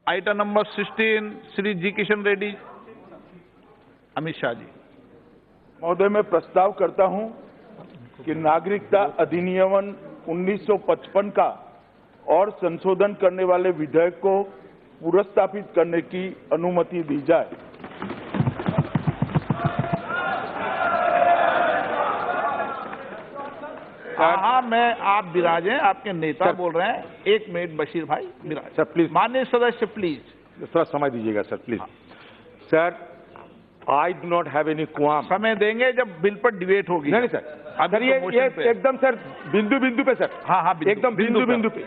Item number 16 Shri जी किशन रेड्डी। अमित शाह जी। महोदय, मैं प्रस्ताव करता हूं कि नागरिकता अधिनियम 1955 का और संशोधन करने वाले विधेयक को पुनर्स्थापित करने की अनुमति दी जाए। हाँ, मैं आप विराजें, आपके नेता बोल रहे हैं। 1 मिनट बशीर भाई विराज। सर प्लीज, माननीय सदस्य प्लीज थोड़ा समय दीजिएगा sir please. Sir, I do not have any qualm. समय देंगे जब बिल पर डिबेट होगी। नहीं सर, सर ये एकदम सर बिंदु पे सर। हाँ, एकदम बिंदु पे।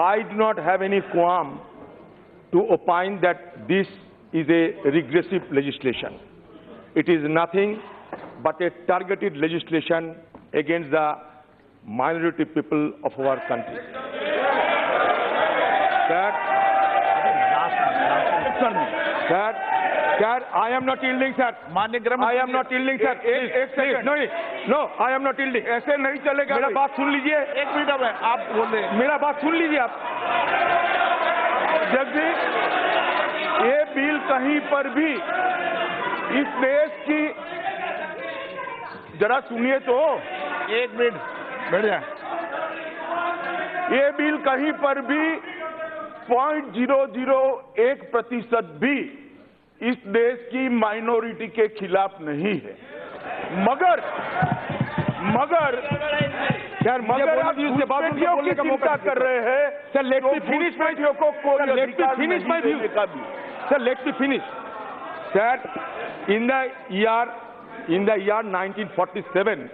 I do not have any qualm to opine that this is a regressive legislation. It is nothing but a targeted legislation against the minority people of our country. Sir, I am not yielding, sir. I am not yielding, sir. Please, no, I am not yielding. ऐसे नहीं चलेगा। मेरा बात सुन लीजिए। 1 minute अब आप बोल रहे हैं। मेरा बात सुन लीजिए आप। जगदीश, ये बिल कहीं पर भी इस देश की, जरा सुनिए तो। 1 मिनट बैठ जाए। ये बिल कहीं पर भी 0.001% भी इस देश की माइनॉरिटी के खिलाफ नहीं है। मगर आप घुसपैठियों की चिंता कर रहे हैं। Sir, let me finish my view को। Let me finish my view. Sir, let me finish. Sir, in the year 1947,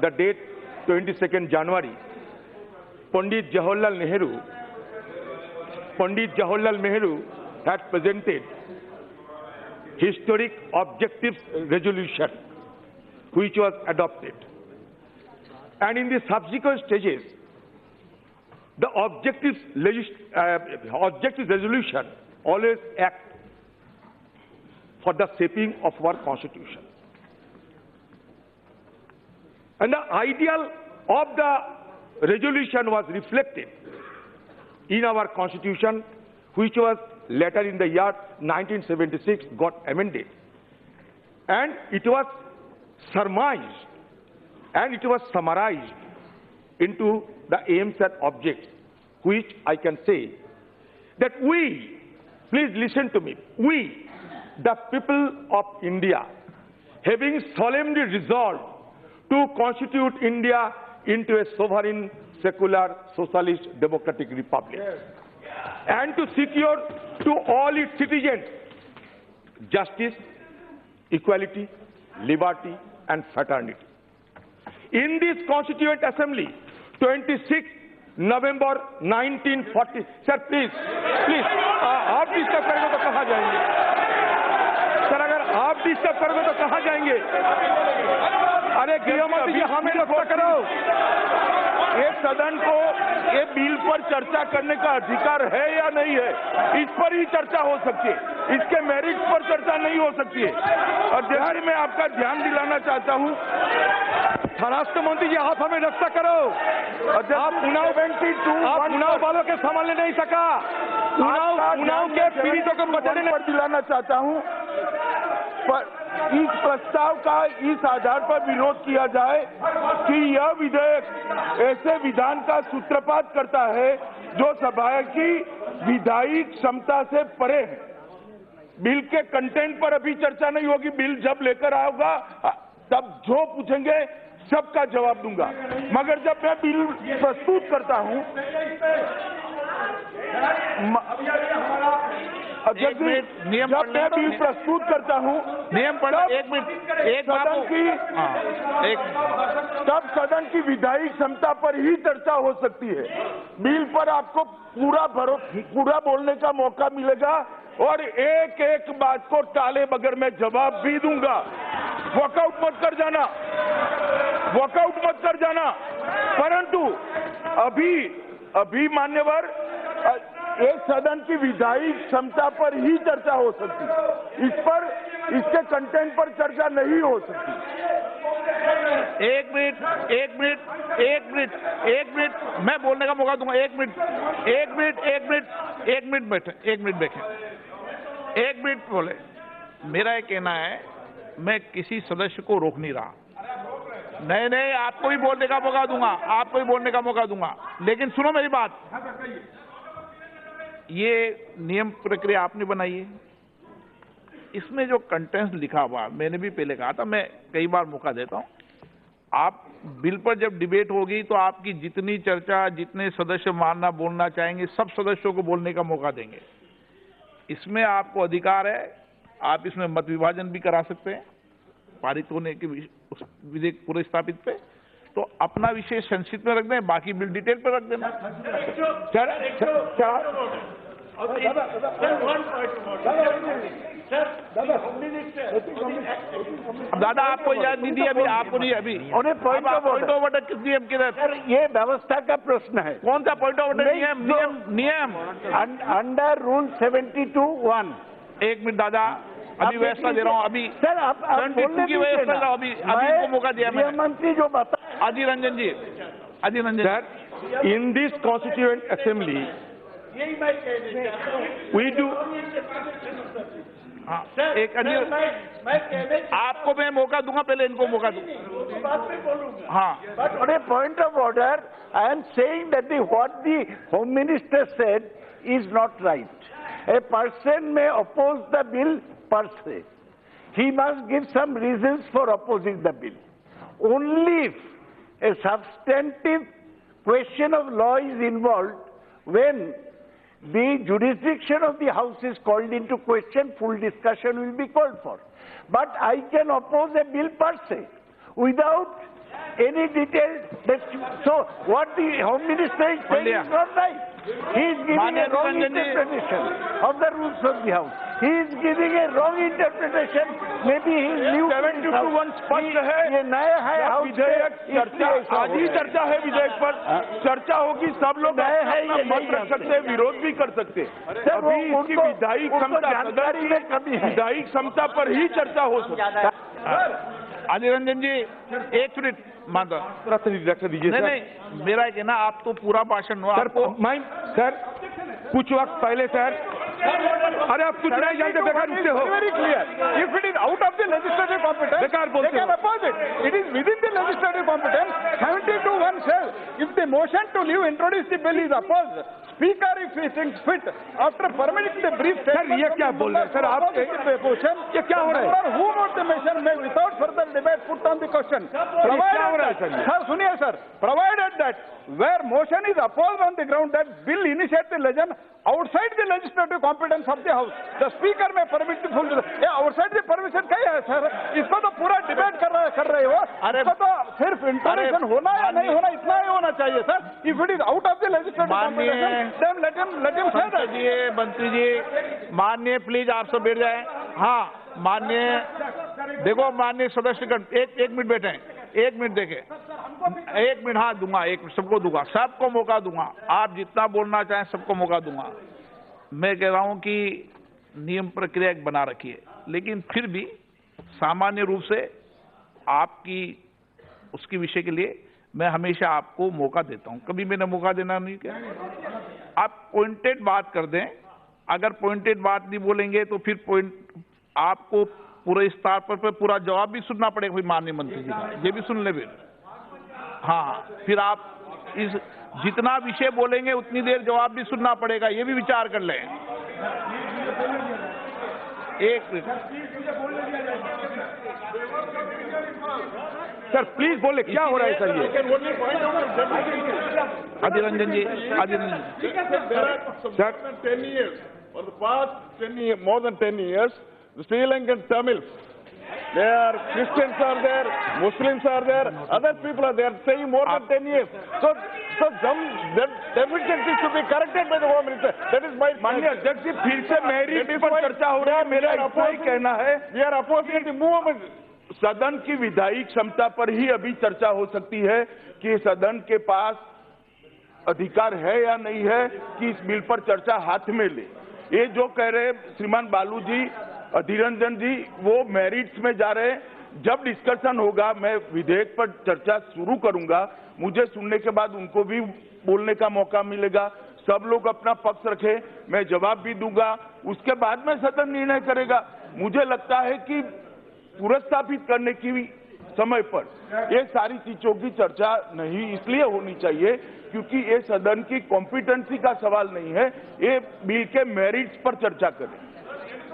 the date 22nd January, Pandit Jawaharlal Nehru had presented historic objectives resolution, which was adopted. And in the subsequent stages, the objectives resolution always act for the shaping of our constitution. And the ideal of the resolution was reflected in our constitution, which was later in the year 1976 got amended. And it was surmised and it was summarized into the aims and objects, which I can say that we, please listen to me, we, the people of India, having solemnly resolved to constitute India into a sovereign, secular, socialist, democratic republic, and to secure to all its citizens justice, equality, liberty, and fraternity. In this Constituent Assembly, 26 November 1940, sir, please, आप disturb करेंगे तो कहाँ जाएंगे? Sir, अगर आप disturb करोगे तो कहाँ जाएंगे? अरे गृहमंत्री, हमें रक्षा करो। ये सदन को ये बिल पर चर्चा करने का अधिकार है या नहीं है, इस पर ही चर्चा हो सकती है। इसके मेरिट्स पर चर्चा नहीं हो सकती है। और जैसे मैं आपका ध्यान दिलाना चाहता हूँ, स्वराष्ट्र मंत्री जी, आप हमें रक्षा करो। आप उन्नाव वालों के संभालने नहीं सका, उन्नाव के पीड़ितों को बचाने पर दिलाना चाहता हूँ। पर इस प्रस्ताव का इस आधार पर विरोध किया जाए कि यह विधेयक ऐसे विधान का सूत्रपात करता है जो सभा की विधायी क्षमता से परे है। बिल के कंटेंट पर अभी चर्चा नहीं होगी। बिल जब लेकर आऊंगा तब जो पूछेंगे सबका जवाब दूंगा। मगर जब मैं बिल प्रस्तुत करता हूं, जब मैं बिल प्रस्तुत करता हूं, नियम पढ़। 1 मिनट, तब सदन की विधायी क्षमता पर ही चर्चा हो सकती है। बिल पर आपको पूरा बोलने का मौका मिलेगा और एक बात को टाले बगैर मैं जवाब भी दूंगा। वॉकआउट मत कर जाना। परंतु अभी मान्यवर, एक सदन की विधायी क्षमता पर ही चर्चा हो सकती है। इसके कंटेंट पर चर्चा नहीं हो सकती। 1 मिनट, मैं बोलने का मौका दूंगा। 1 मिनट। एक मिनट बैठे, एक मिनट बैठे, एक मिनट बोले। मेरा ये कहना है, मैं किसी सदस्य को रोक नहीं रहा। नहीं नहीं, आपको भी बोलने का मौका दूंगा, आपको भी बोलने का मौका दूंगा, लेकिन सुनो मेरी बात। ये नियम प्रक्रिया आपने बनाई है, इसमें जो कंटेंट्स लिखा हुआ, मैंने भी पहले कहा था, मैं कई बार मौका देता हूं। आप बिल पर जब डिबेट होगी तो आपकी जितनी चर्चा, जितने सदस्य मानना बोलना चाहेंगे, सब सदस्यों को बोलने का मौका देंगे। इसमें आपको अधिकार है, आप इसमें मत विभाजन भी करा सकते हैं पारित होने के उस विधेयक पूरे स्थापित पे। तो अपना विषय संक्षिप्त में रख दें, बाकी बिल डिटेल पर रख देना। दादा आपको याद नहीं दी, अभी आपको नहीं, अभी पॉइंट ऑफ ऑर्डर किस नियम के तहत? ये व्यवस्था का प्रश्न है। कौन सा पॉइंट ऑफ ऑर्डर? नियम अंडर रूल 72(1). एक मिनट दादा, अभी व्यवस्था दे रहा हूँ। अभी सर आप बोलने की व्यवस्था कर रहा हूँ, अभी को मौका दिया मैंने। मंत्री जो बता, Adhir Ranjan ji, Adhir Ranjan sir, in this constituent assembly we do. हाँ, एक आपको मैं मौका दूंगा, पहले इनको मौका दूंगा। हाँ, but on a point of order, I am saying that what the Home Minister said is not right. A person may oppose the bill per se. He must give some reasons for opposing the bill. Only if a substantive question of law is involved, when the jurisdiction of the House is called into question, full discussion will be called for. But I can oppose a bill per se without any detail. So what the Home Minister is saying is not right. He is giving a wrong interpretation of the rules of the House. He is giving a wrong interpretation. Maybe he is new. 72(1) स्पष्ट है। ये नया है house विधेयक चर्चा, आज ही चर्चा है विधेयक पर, चर्चा होगी, सब लोग अपना मत रख सकते हैं, विरोध भी कर सकते हैं। अभी इसकी विधायी क्षमता, जानकारी में कमी है, विधायी क्षमता पर ही चर्चा हो सकती है। अधीर रंजन जी, एक मिनट माता दीजिए। नहीं, मेरा कहना, आप तो पूरा भाषण हो आपको। सर कुछ वक्त पहले सर, अरे आप कुछ नहीं जानते, बेकार बोलते हो। Very clear. If it is out of the legislative competence, बेकार बोलते they can oppose it. It is within the legislative competence. 72(1) says, if the motion to leave introduce the bill is opposed, Speaker, if he thinks fit, after permitting the brief sir ये क्या बोल रहे हैं sir आप? ये क्या हो रहा है? Who wrote the motion may without further debate put on the question. Sir, सुनिए sir, provided that where motion is opposed on the ground that bill initiate the legend outside the legislative competence of the House, the Speaker may permit the full. ये outside the permission क्या है sir? इसको तो पूरा debate कर रहे हो। इसको तो सिर्फ इंटरेक्शन होना या नहीं होना, इतना ही होना चाहिए sir. If it is out of the legislative competence, then let him say that. मंत्री जी, माननीय प्लीज आप सब बैठ जाए। हाँ माननीय, देखो माननीय सदस्यगण, एक मिनट बैठे, एक मिनट देखे, एक मिनट। हाँ दूंगा, एक मिनट सबको दूंगा, सबको मौका दूंगा। आप जितना बोलना चाहें सबको मौका दूंगा। मैं कह रहा हूं कि नियम प्रक्रिया एक बना रखी है, लेकिन फिर भी सामान्य रूप से आपकी उसकी विषय के लिए मैं हमेशा आपको मौका देता हूं। कभी मैंने मौका देना नहीं किया। आप पॉइंटेड बात कर दें, अगर पॉइंटेड बात नहीं बोलेंगे तो फिर पॉइंट आपको पूरे स्तर पर पूरा जवाब भी सुनना पड़ेगा। फिर माननीय मंत्री जी का ये भी सुन ले फिर। हाँ, फिर आप इस जितना विषय बोलेंगे उतनी देर जवाब भी सुनना पड़ेगा, ये भी विचार कर लें। एक मिनट सर प्लीज बोले, क्या हो रहा है सर ये? अधीर Ranjan ji, Adhir Ranjan Sir, 10 years, for the past 10 years, more than 10 years, the Sri Lankan Tamils, they are Christians are there, Muslims are there, other people are there, saying more than 10 years. So some deficiency should be corrected by the Home Minister. That is my माननीय अध्यक्ष जी, फिर से मेरी पर चर्चा हो रही है। मेरा इतना ही कहना है, we are opposing the movement. सदन की विधायी क्षमता पर ही अभी चर्चा हो सकती है कि सदन के पास अधिकार है या नहीं है कि इस बिल पर चर्चा हाथ में ले। ये जो कह रहे श्रीमान बालू जी, अधीर रंजन जी, वो मेरिट्स में जा रहे हैं। जब डिस्कशन होगा, मैं विधेयक पर चर्चा शुरू करूंगा, मुझे सुनने के बाद उनको भी बोलने का मौका मिलेगा, सब लोग अपना पक्ष रखें, मैं जवाब भी दूंगा, उसके बाद में सदन निर्णय करेगा। मुझे लगता है कि पुनर्स्थापित करने की समय पर ये सारी चीजों की चर्चा नहीं इसलिए होनी चाहिए क्योंकि ये सदन की कॉम्पिटेंसी का सवाल नहीं है, ये बिल के मेरिट्स पर चर्चा करें।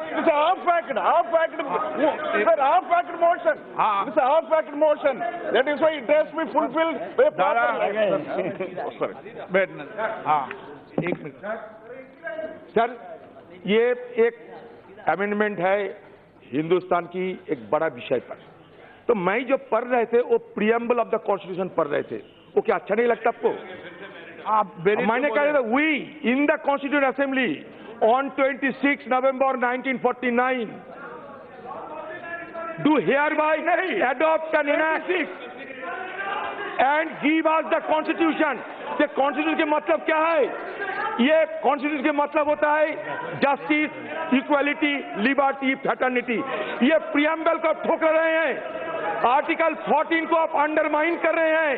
It's a half-backed motion. It's a half-backed motion. That is why it has to be fulfilled. बैठना, हाँ, एक मिनट। सर, ये एक अमेंडमेंट है हिंदुस्तान की एक बड़ा विषय पर, तो मैं जो पढ़ रहे थे वो प्रियम्बल ऑफ द कॉन्स्टिट्यूशन पढ़ रहे थे, वो क्या अच्छा नहीं लगता आपको? मैंने कहा था we in the constitution assembly on 26 November 1949 do hereby adopt and enact and give us the constitution। ये कॉन्स्टिट्यूशन के मतलब क्या है? ये कॉन्स्टिट्यूशन के मतलब होता है जस्टिस, इक्वालिटी, लिबर्टी, फ्रेटर्निटी। ये प्रियम्बल को ठुकरा रहे हैं, आर्टिकल 14 को आप अंडरमाइन कर रहे हैं,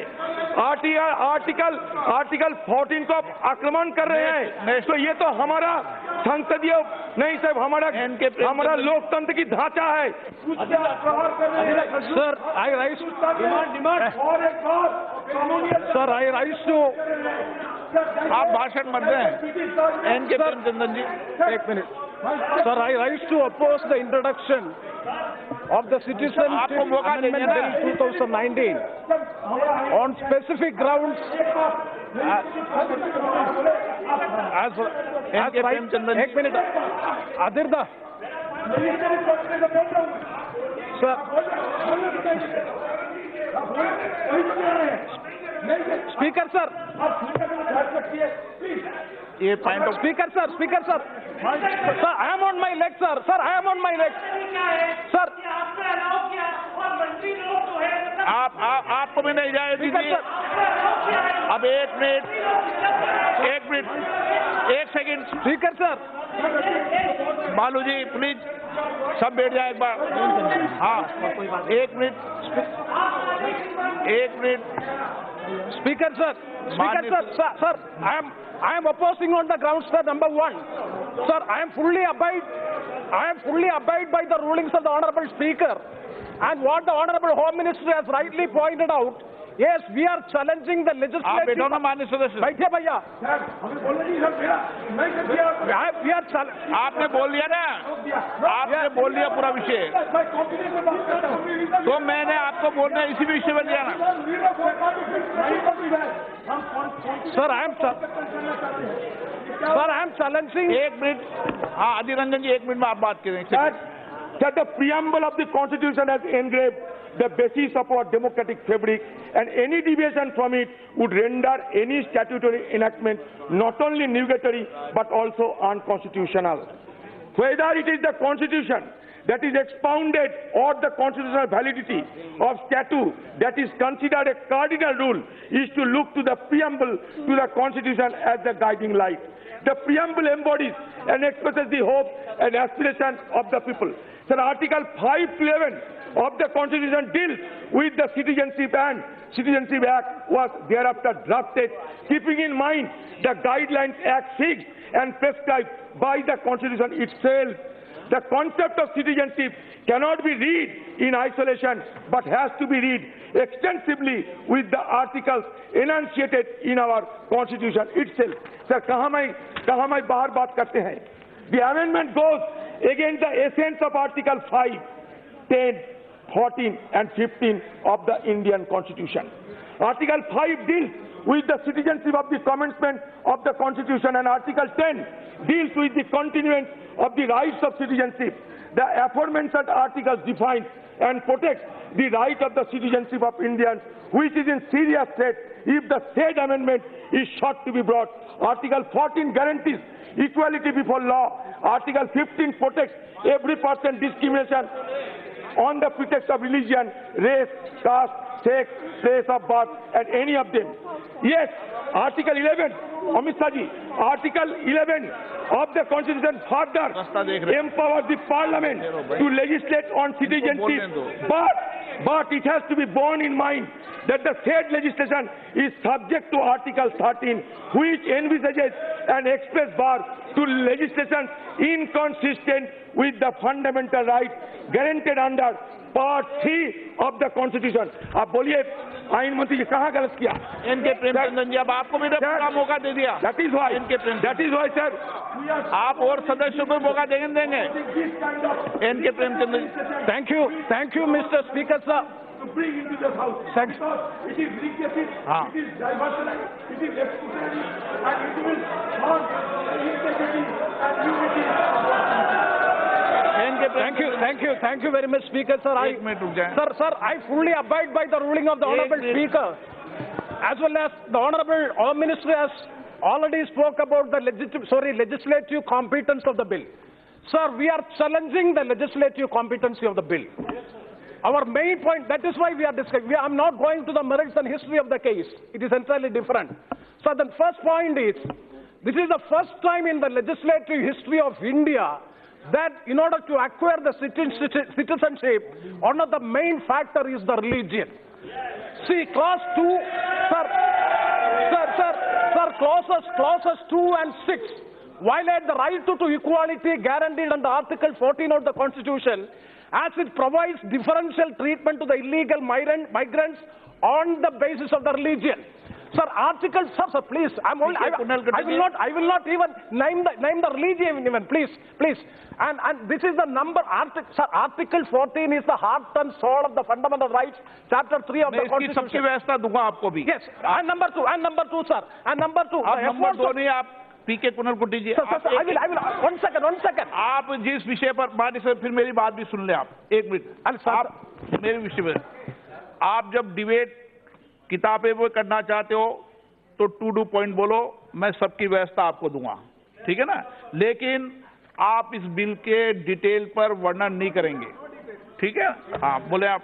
आर्टिकल 14 को आप आक्रमण कर रहे हैं। तो ये तो हमारा संसदीय नहीं साहब, हमारा लोकतंत्र की ढांचा है। Sir, I rise Sir, I rise to आप भाषण मत दें। एनके प्रेमचंद्रन जी, एक minute. Sir, I rise to oppose the introduction of the Citizenship Amendment Bill 2019 on specific grounds as एक मिनट अधीरदा सर, स्पीकर सर, ये point of speaker sir, I am on my leg, sir, I am on my leg, sir। आपको भी नहीं जाए दीजिए। अब एक minute, एक सेकंड। स्पीकर सर, बालू जी प्लीज सब बैठ जाए एक बार। हाँ, एक minute. Speaker sir, sir, I am opposing on the grounds, sir. Number one, sir, I am fully abide by the rulings of the Honorable Speaker, and what the Honorable Home Minister has rightly pointed out. Yes, we are challenging the आप legislative. बैठो ना माननीय सदस्य। बैठे भैया। We are आपने बोल दिया ना, आपने बोल दिया पूरा विषय, तो मैंने आपको बोलना इसी विषय पर दिया ना। Sir, I am challenging. एक मिनट, हाँ अधीर रंजन जी, एक मिनट में आप बात करें। That the preamble of the Constitution has engraved the basis of our democratic fabric, and any deviation from it would render any statutory enactment not only nugatory but also unconstitutional. Whether it is the Constitution that is expounded or the constitutional validity of statute that is considered a cardinal rule is to look to the preamble to the Constitution as the guiding light. The preamble embodies and expresses the hopes and aspirations of the people. Sir, Article 5 to 11 of the Constitution deals with the Citizenship and Citizenship Act was thereafter drafted, keeping in mind the guidelines Act fixed and prescribed by the Constitution itself. The concept of citizenship cannot be read in isolation, but has to be read extensively with the articles enunciated in our Constitution itself. Sir, कहाँ मैं बाहर बात करते हैं? The amendment goes against the essence of Article 5, 10, 14 and 15 of the Indian Constitution. Article 5 deals with the citizenship of the commencement of the Constitution, and Article 10 deals with the continuance of the rights of citizenship. The aforementioned articles define and protect the right of the citizenship of Indians, which is in serious threat if the said amendment is sought to be brought. Article 14 guarantees equality before law. Article 15 protects every person discrimination on the pretext of religion, race, caste, sex, place of birth, and any of them. Yes, Article 11, Amit Shah ji, Article 11 of the Constitution further empowers the Parliament to legislate on citizenship, but but it has to be borne in mind that the said legislation is subject to Article 13, which envisages an express bar to legislation inconsistent with the fundamental right guaranteed under Part 3 of the Constitution. आप बोलिए आइन मंत्री जी कहाँ गलत किया? इनके प्रेमचंद्र जी, अब आपको भी पूरा मौका दे दिया. That is why, sir. आप और सदस्यों को मौका देंगे. इनके Premchandra ji. Thank you, Mr. Speaker, sir. To bring into the house. Thanks. Because it is legislative, हाँ. it is diversionary, it is exclusionary, and it will harm the integrity and unity of our country. Thank you very much, Speaker, sir. एक minute रुक जाएं. Sir, I fully abide by the ruling of the Honorable Speaker, as well as the Honorable Home Minister has already spoke about the legislative competence of the bill. Sir, we are challenging the legislative competency of the bill. Our main point, that is why we are discussing. I'm not going to the merits and history of the case. It is entirely different. So the first point is, this is the first time in the legislative history of India that in order to acquire the citizenship, one of the main factor is the religion. See, clause 2, clauses 2 and 6 violate the right to equality guaranteed under Article 14 of the Constitution, as it provides differential treatment to the illegal migrants on the basis of the religion. Sir, sir, please, I will not even name the religion even, please. And this is the number, sir, Article 14 is the heart and soul of the fundamental rights, Chapter 3 of the Constitution. सबकी व्यवस्था दूंगा आपको भी. Yes, and number two, sir, and number 2. आप number 2 नहीं, आप पीके कुनल कुट्टी जी. Sir, I will, one second. आप जिस विषय पर बात से फिर मेरी बात भी सुन ले आप. एक मिनट. आप मेरे विषय में, आप जब डिबेट किताबें वो करना चाहते हो तो टू पॉइंट बोलो, मैं सबकी व्यवस्था आपको दूंगा, ठीक है ना. लेकिन आप इस बिल के डिटेल पर वर्णन नहीं करेंगे, ठीक है. हाँ, बोले आप.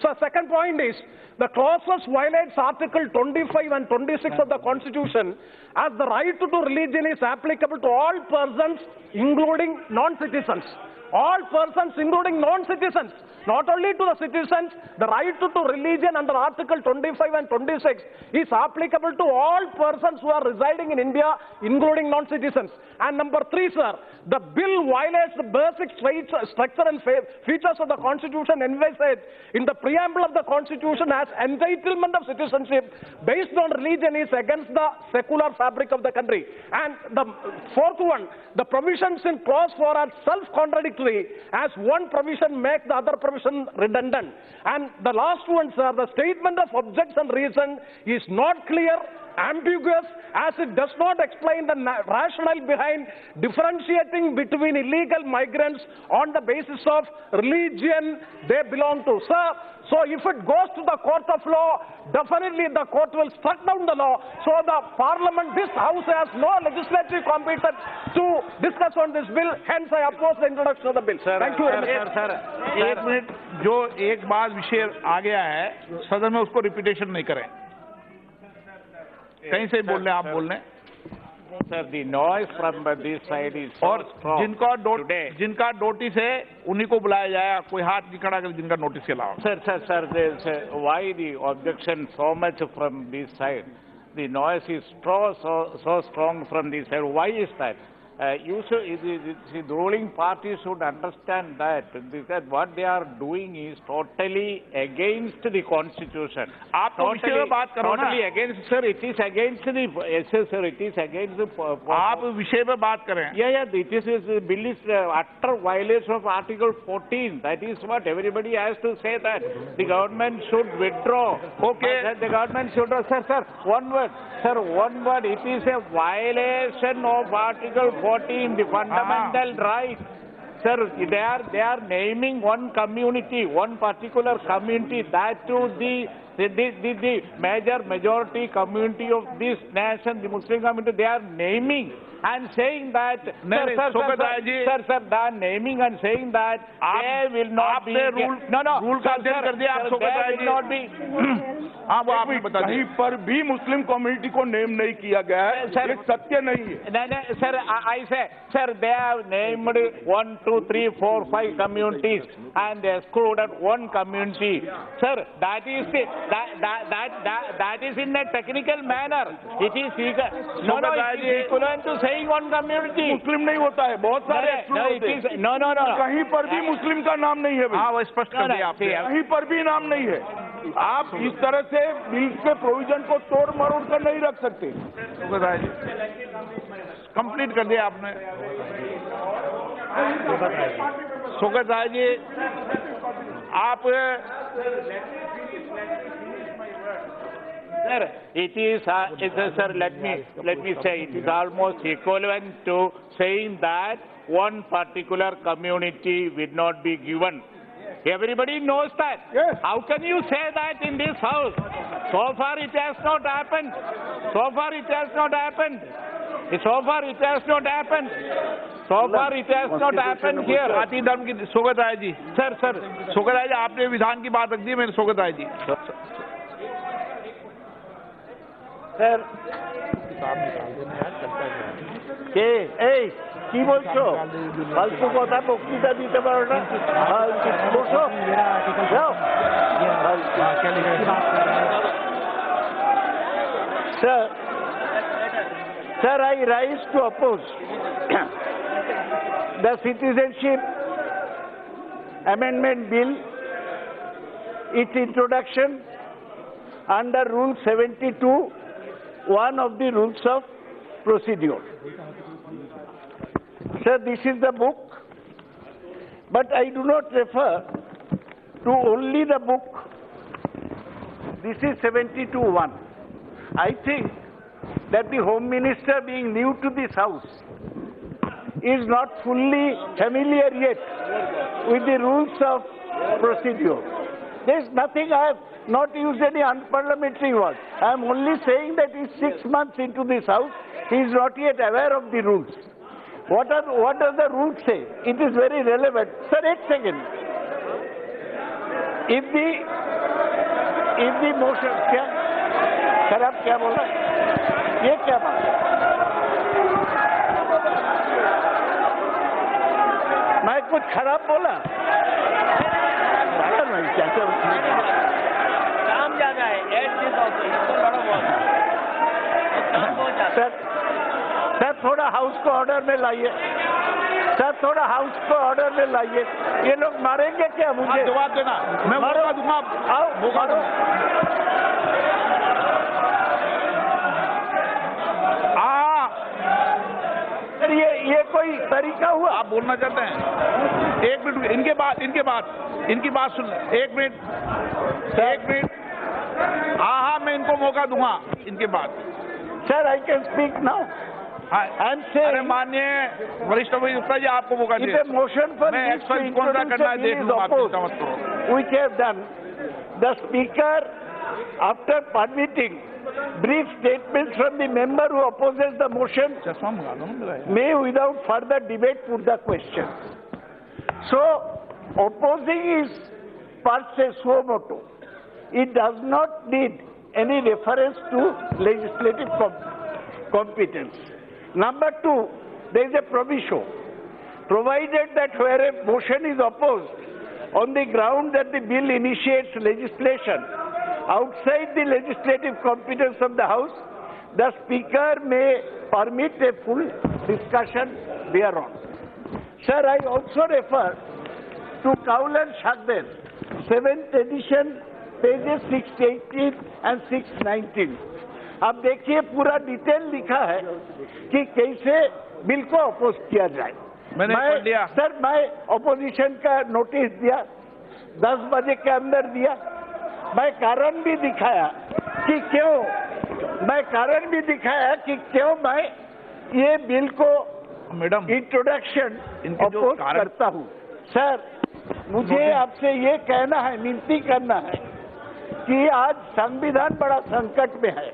So second point is, the clauses violates Article 25 and 26 of the Constitution, as the right to religion is applicable to all persons, including non-citizens. All persons, including non-citizens. Not only to the citizens, the right to religion under Article 25 and 26 is applicable to all persons who are residing in India, including non-citizens. And number 3, sir, the bill violates the basic structure and features of the Constitution envisaged in the preamble of the Constitution, as entitlement of citizenship based on religion is against the secular fabric of the country. And the fourth one, the provisions in clause 4 are self-contradictory, as one provision makes the other provision redundant. And the last one, sir, the statement of objects and reason is not clear, ambiguous, as it does not explain the rationale behind differentiating between illegal migrants on the basis of religion they belong to. Sir, so if it goes to the court of law, definitely the court will struck down the law. So the parliament, this house has no legislative competence to discuss on this bill. Hence I oppose the introduction of the bill. Thank you very much. Sir, एक minute, जो एक बात विषय आ गया है सदन में, उसको रिपीटेशन नहीं करें. कहीं से बोल रहे हैं, आप बोल रहे हैं. Sir, the noise from this side is so और strong जिनका नोटिस है उन्हीं को बुलाया जाएगा. कोई हाथ नहीं खड़ा कर जिनका नोटिस के अलावा. Sir, why the objection so much from this side? The noise is so strong from this side. Why is that? The ruling party should understand that, because what they are doing is totally against the Constitution. आप तो विषय में बात करो ना. Totally against, sir. It is against the. Yes, sir. It is against the. आप विषय में बात करें. Yeah. The bill is utter violation of Article 14. That is what everybody has to say, that the government should withdraw. Okay. The government should. Sir. One word. Sir, one word. It is a violation of Article 14, the fundamental right. Sir, they are naming one community, one particular community, that to the the majority community of this nation, the Muslim community, they are naming and saying that, sir, they are naming and saying that they will not be, rule का अध्ययन कर दिया आप Shaukat Rai ji, not be, हाँ वो आपने बता कहीं दिया। पर भी मुस्लिम कम्युनिटी को नेम नहीं किया गया है, सर, ये सत्य नहीं है। no, sir, I say, sir, they have named 1, 2, 3, 4, 5 communities and they excluded one community. Sir, that is in a technical manner. It is equivalent to saying one community. मुस्लिम नहीं होता है, बहुत सारे No. कहीं पर भी मुस्लिम का नाम नहीं है भाई। हाँ वो स्पष्ट कर दिया आपने। कहीं पर भी नाम नहीं है। आप इस तरह से बिल के प्रोविजन को तोड़ मरोड़ कर नहीं रख सकते। शौकत राय जी कंप्लीट कर दिया आपने। शौकत राय जी आप Sir, it is, sir, let me say, it is almost equivalent to saying that one particular community will not be given. Everybody knows that. Yes. How can you say that in this house? So far it has not happened. So far it has not happened here. जाति धर्म की Shaukat Rai ji, Sir. Shaukat Rai ji आपने विधान की बात रख दी मैंने। Shaukat Rai ji Sir. কি বলছো? ফালতু কথা বক্তৃতা দিতে পারো না? বসো। Sir, I rise to oppose the Citizenship Amendment Bill, its introduction under Rule 72, one of the rules of procedure. Sir, this is the book, but I do not refer to only the book. This is 72:1. I think that the Home Minister, being new to this house, is not fully familiar yet with the rules of procedure. There is nothing, I have not used any unparliamentary word. I am only saying that he is 6 months into this house, he is not yet aware of the rules. What does the rule say? It is very relevant. Sir, 1 second. If the motion, sir, आप क्या बोला? ये क्या बात? मैं कुछ खराब बोला? काम ज्यादा है, सर थोड़ा हाउस को ऑर्डर में लाइए। सर थोड़ा हाउस को ऑर्डर में लाइए। ये लोग मारेंगे क्या मुझे? जवाब देना, मैं मौका दूंगा। आओ मारो। सर ये कोई तरीका हुआ? आप बोलना चाहते हैं? 1 मिनट इनकी बात सुन। 1 मिनट। हाँ मैं इनको मौका दूंगा इनके बाद। Sir I can speak now. अरे माननीय वरिष्ठ अभिनेता जी आपको मौका दिया। मोशन पर मैं एक्सपर्ट कौन सा करना है देख लूंगा, आप चिंता मत करो। Which have done, the Speaker, after permitting brief statements from the member who opposes the motion, may without further debate put the question. So, opposing is per se suo motu. It does not need any reference to legislative competence. Number 2, there is a proviso, provided that where a motion is opposed on the ground that the bill initiates legislation outside the legislative competence of the House, the Speaker may permit a full discussion thereon. Sir, I also refer to Kaul and Shakder, 7th edition, pages 618 and 619. अब देखिए पूरा detail लिखा है कि कैसे bill को oppose किया जाए। मैंने पढ़ लिया। सर मैं ऑपोजिशन का नोटिस दिया, 10 बजे के अंदर दिया। मैं कारण भी दिखाया कि क्यों मैं ये बिल को मैडम इंट्रोडक्शन अपोज करता हूँ। सर मुझे आपसे ये कहना है, विनती करना है कि आज संविधान बड़ा संकट में है।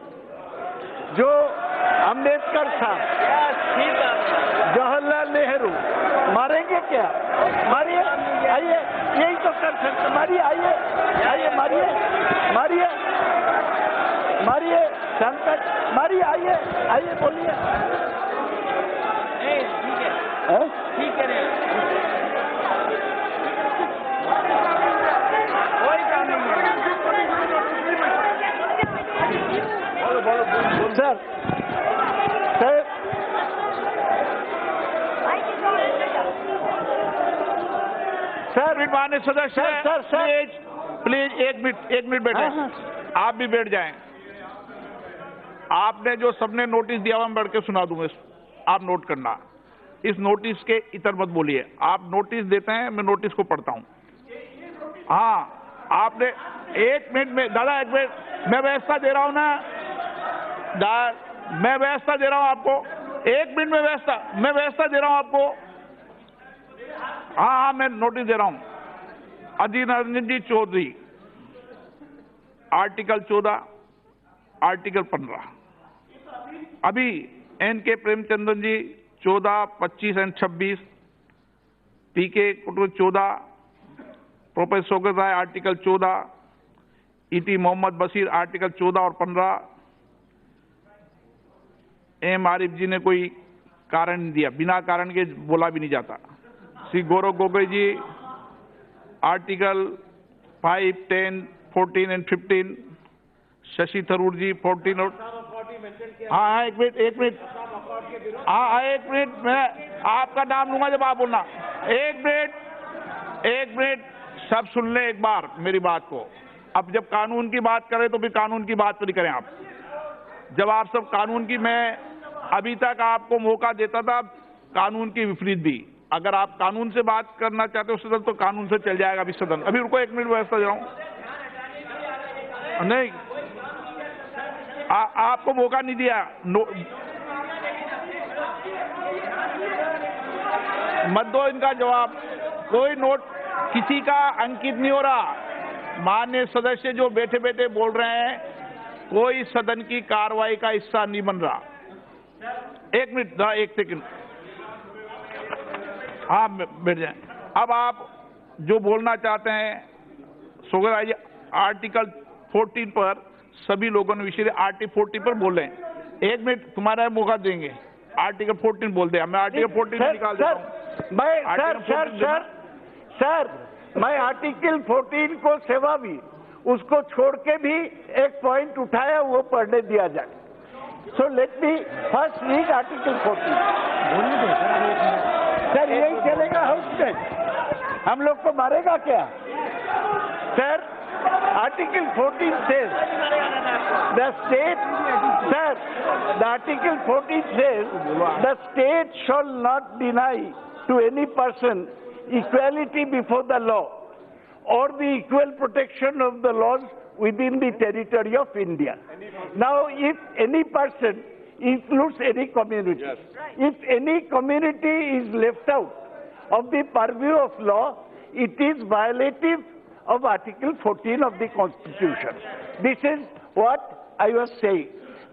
जो अम्बेडकर साहब, जवाहरलाल नेहरू मारेंगे क्या? मारिए, आइए, यही तो कर सकते। मारिए, आइए, आइए, मारिए, मारिए, मारिए, संकट, मारिए, आइए, आइए, बोलिए। ठीक है, कोई काम नहीं है सर। सर सर माननीय सदस्य, सर, प्लीज एक मिनट बैठे। आप भी बैठ जाएं। आपने जो सबने नोटिस दिया हुआ मैं बढ़ के सुना दूंगा, आप नोट करना। इस नोटिस के इतर मत बोलिए। आप नोटिस देते हैं, मैं नोटिस को पढ़ता हूं। हाँ, आपने 1 मिनट में, दादा 1 मिनट, मैं व्यवस्था दे रहा हूं ना, मैं व्यवस्था दे रहा हूं आपको। 1 मिनट में मैं व्यवस्था दे रहा हूं आपको। हाँ, मैं नोटिस दे रहा हूं। Adhir Ranjan ji Chowdhury, article 14, article 15। अभी एन.के. प्रेमचंद्रन जी 14, 25 और 26, P K. Kuttur 14, professor Saugata Roy article 14, E T. Mohammed Basheer article 14 और 15। एम आरिफ जी ने कोई कारण नहीं दिया, बिना कारण के बोला भी नहीं जाता। श्री गौरव गोगोई जी आर्टिकल 5, 10, 14 और 15। शशि थरूर जी 14 और हाँ, एक मिनट, हाँ, 1 मिनट, मैं आपका नाम लूंगा जब आप बोलना। 1 मिनट, सब सुन ले एक बार मेरी बात को। अब जब कानून की बात करें तो फिर कानून की बात पर ही करें आप। जब आप सब कानून की, मैं अभी तक आपको मौका देता था कानून की विपरीत भी। अगर आप कानून से बात करना चाहते हो सदन तो कानून से चल जाएगा अभी सदन। अभी रुको, 1 मिनट व्यवस्था दे रहा हूं। नहीं, आपको मौका नहीं दिया। मत दो इनका जवाब। कोई नोट किसी का अंकित नहीं हो रहा। माननीय सदस्य जो बैठे बैठे बोल रहे हैं, कोई सदन की कार्रवाई का हिस्सा नहीं बन रहा। 1 मिनट, 1 सेकंड, हाँ बैठ जाएं। अब आप जो बोलना चाहते हैं, सोगर आर्टिकल 14 पर सभी लोगों ने विषय आर्टिकल 14 पर बोले। 1 मिनट तुम्हारा मौका देंगे। आर्टिकल 14 बोल दिया, मैं आर्टिकल 14 निकाल देता हूं। सर, मैं आर्टिकल 14 को सेवा भी उसको छोड़ के भी एक पॉइंट उठाया, वो पढ़ने दिया जाए। So let me first read article 14। Sir यही चलेगा हाउस में? हम लोग को मारेगा क्या? Sir article 14 says the state, sir, the article 14 says the state shall not deny to any person equality before the law or the equal protection of the laws within the territory of India. Now, if any person includes any community, if any community is left out of the purview of law, it is violative of Article 14 of the Constitution. This is what I was saying.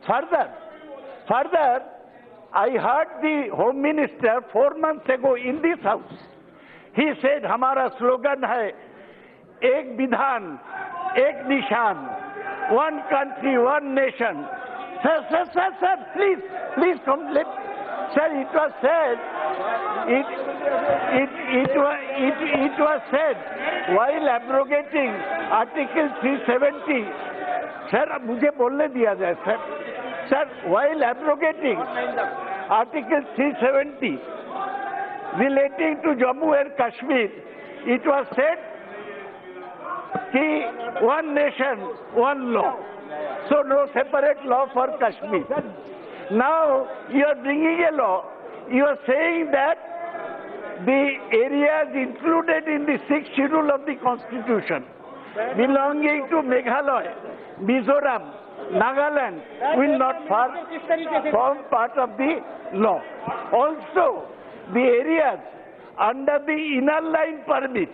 Further, I heard the Home Minister 4 months ago in this House. He said, हमारा slogan है एक विधान, एक निशान, one country, one nation. Sir, please complete. Sir, it was said, it was said while abrogating Article 370. Sir, मुझे बोलने दिया जाए sir. Sir, while abrogating Article 370 relating to Jammu and Kashmir, it was said कि one nation, one law. So no separate law for Kashmir. Now you are bringing a law. You are saying that the areas included in the 6th schedule of the Constitution belonging to Meghalaya, Mizoram, Nagaland will not form part of the law. Also, the areas under the inner line permit,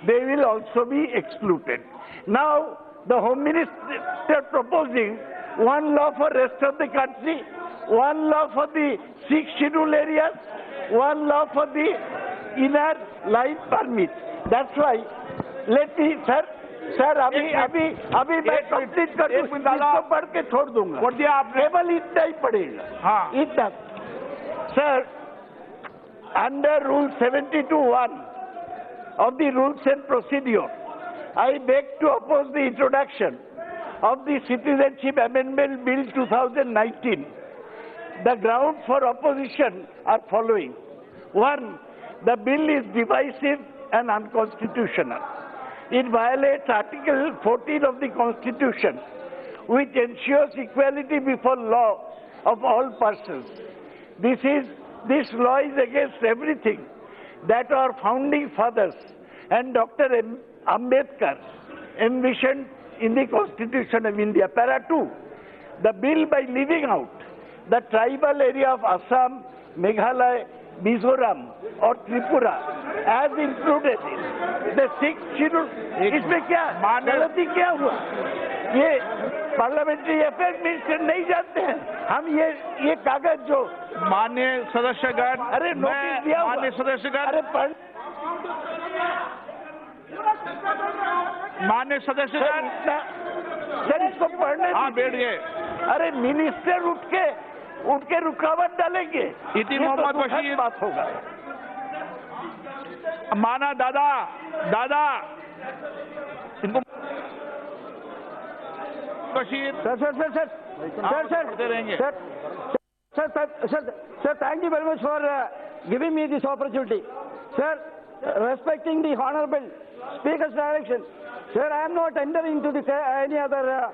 they will also be excluded. Now, the Home Minister proposing one law for rest of the country, one law for the 6 scheduled areas, one law for the inner line permits. That's why, let me, sir अभी मैं complete कर दूं, इसको पढ़ के छोड़ दूंगा। केवल इतना ही पढ़ेगा। हाँ। इतना, sir, under Rule 72(1) of the Rules and Procedure, I beg to oppose the introduction of the Citizenship Amendment Bill 2019. The grounds for opposition are following. 1. The bill is divisive and unconstitutional. It violates Article 14 of the Constitution, which ensures equality before law of all persons. This law is against everything that our founding fathers and Dr. Ambedkar envisioned in the Constitution of India. Para 2. The bill, by leaving out the tribal area of Assam, Meghalaya, Mizoram or Tripura as included in the 6th schedule, इसमें क्या गलती क्या हुआ? ये parliamentary affair minister नहीं जानते हैं। हम ये कागज जो माननीय सदस्यगण, अरे नोटिस दिया हुआ, माननीय सदस्यगण, अरे माननीय सदस्यगण, सर इसको पढ़ने, हाँ बैठ गए। अरे मिनिस्टर उठ के रुकावट डालेंगे, इति मोहम्मद बशीर बात होगा। माना दादा इनको Bashir Sir, thank you very much for giving me this opportunity. Sir, respecting the Honorable Speaker's direction, sir, I am not entering into any other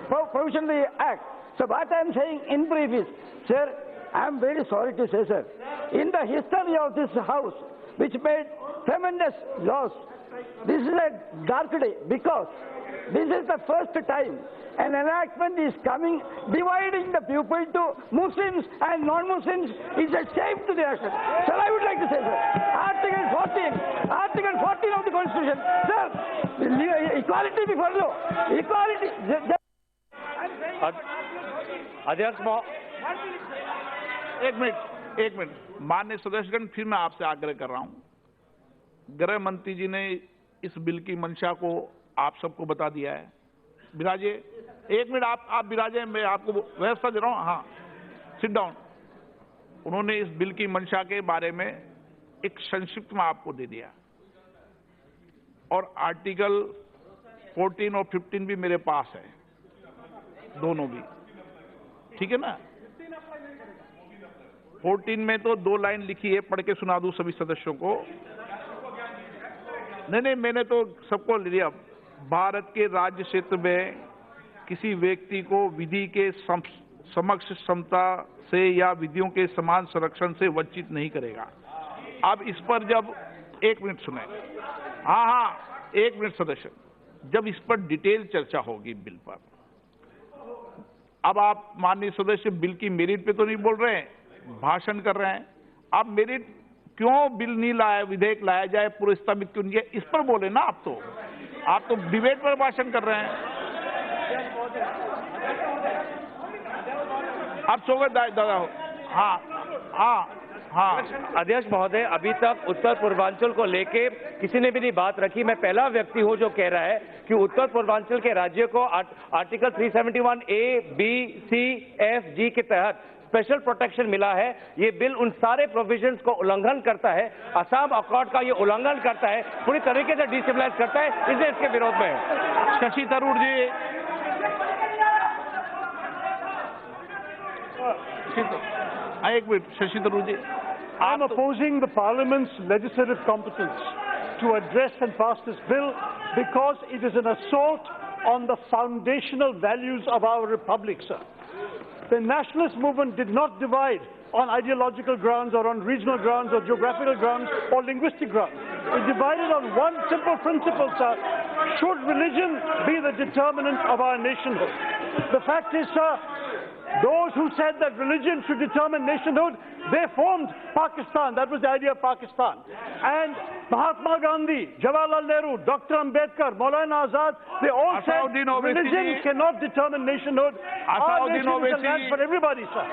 provision of the Act. So what I am saying in brief is, sir, I am very sorry to say, sir, in the history of this House, which made tremendous loss, this is a dark day because this is the first time an enactment is coming dividing the people to Muslims and non-Muslims is a shame to the nation. Sir, I would like to say, sir, Article 14 of the Constitution, sir, equality before law, equality. अध्यक्ष एक minute माननीय सदस्यगण, फिर मैं आपसे आग्रह कर रहा हूं। गृह मंत्री जी ने इस बिल की मंशा को आप सबको बता दिया है। विराजे, एक मिनट आप विराजे, मैं आपको व्यवस्था दे रहा हूं। हाँ, सिट डाउन। उन्होंने इस बिल की मंशा के बारे में एक संक्षिप्त में आपको दे दिया और आर्टिकल 14 और 15 भी मेरे पास है, दोनों भी, ठीक है ना। 14 में तो 2 लाइन लिखी है, पढ़ के सुना दूं सभी सदस्यों को। नहीं, मैंने तो सबको लिया। भारत के राज्य क्षेत्र में किसी व्यक्ति को विधि के समक्ष समता से या विधियों के समान संरक्षण से वंचित नहीं करेगा। अब इस पर जब एक मिनट सुने, हाँ, एक मिनट सदस्य, जब इस पर डिटेल चर्चा होगी बिल पर, अब आप माननीय सदस्य बिल की मेरिट पे तो नहीं बोल रहे हैं, भाषण कर रहे हैं। आप मेरिट क्यों बिल नहीं लाया, विधेयक लाया जाए, पुरस्तावित क्यों नहीं, इस पर बोले ना। आप तो डिबेट पर भाषण कर रहे हैं। आप सो गए दादा हो। हाँ। अध्यक्ष महोदय, अभी तक उत्तर पूर्वांचल को लेके किसी ने भी नहीं बात रखी। मैं पहला व्यक्ति हूं जो कह रहा है कि उत्तर पूर्वांचल के राज्य को article 371 A, B, C, F, G के तहत स्पेशल प्रोटेक्शन मिला है। ये बिल उन सारे प्रोविजंस को उल्लंघन करता है, असम अकॉर्ड का ये उल्लंघन करता है, पूरी तरीके से डिस्टेबलाइज करता है, इसलिए इसके विरोध में है। शशि थरूर जी, एक minute, Shashi Tharoor ji, I am opposing the Parliament's legislative competence to address and pass this bill because it is an assault on the foundational values of our republic, sir. The nationalist movement did not divide on ideological grounds or on regional grounds or geographical grounds or linguistic grounds. It divided on one simple principle, sir. Should religion be the determinant of our nationhood? The fact is, sir, Those who said that religion should determine nationhood, they formed Pakistan. That was the idea of Pakistan. And Mahatma Gandhi, Jawaharlal Nehru, Dr. Ambedkar, Maulana Azad, they all said religion cannot determine nationhood. Our nation is a land for everybody, sir.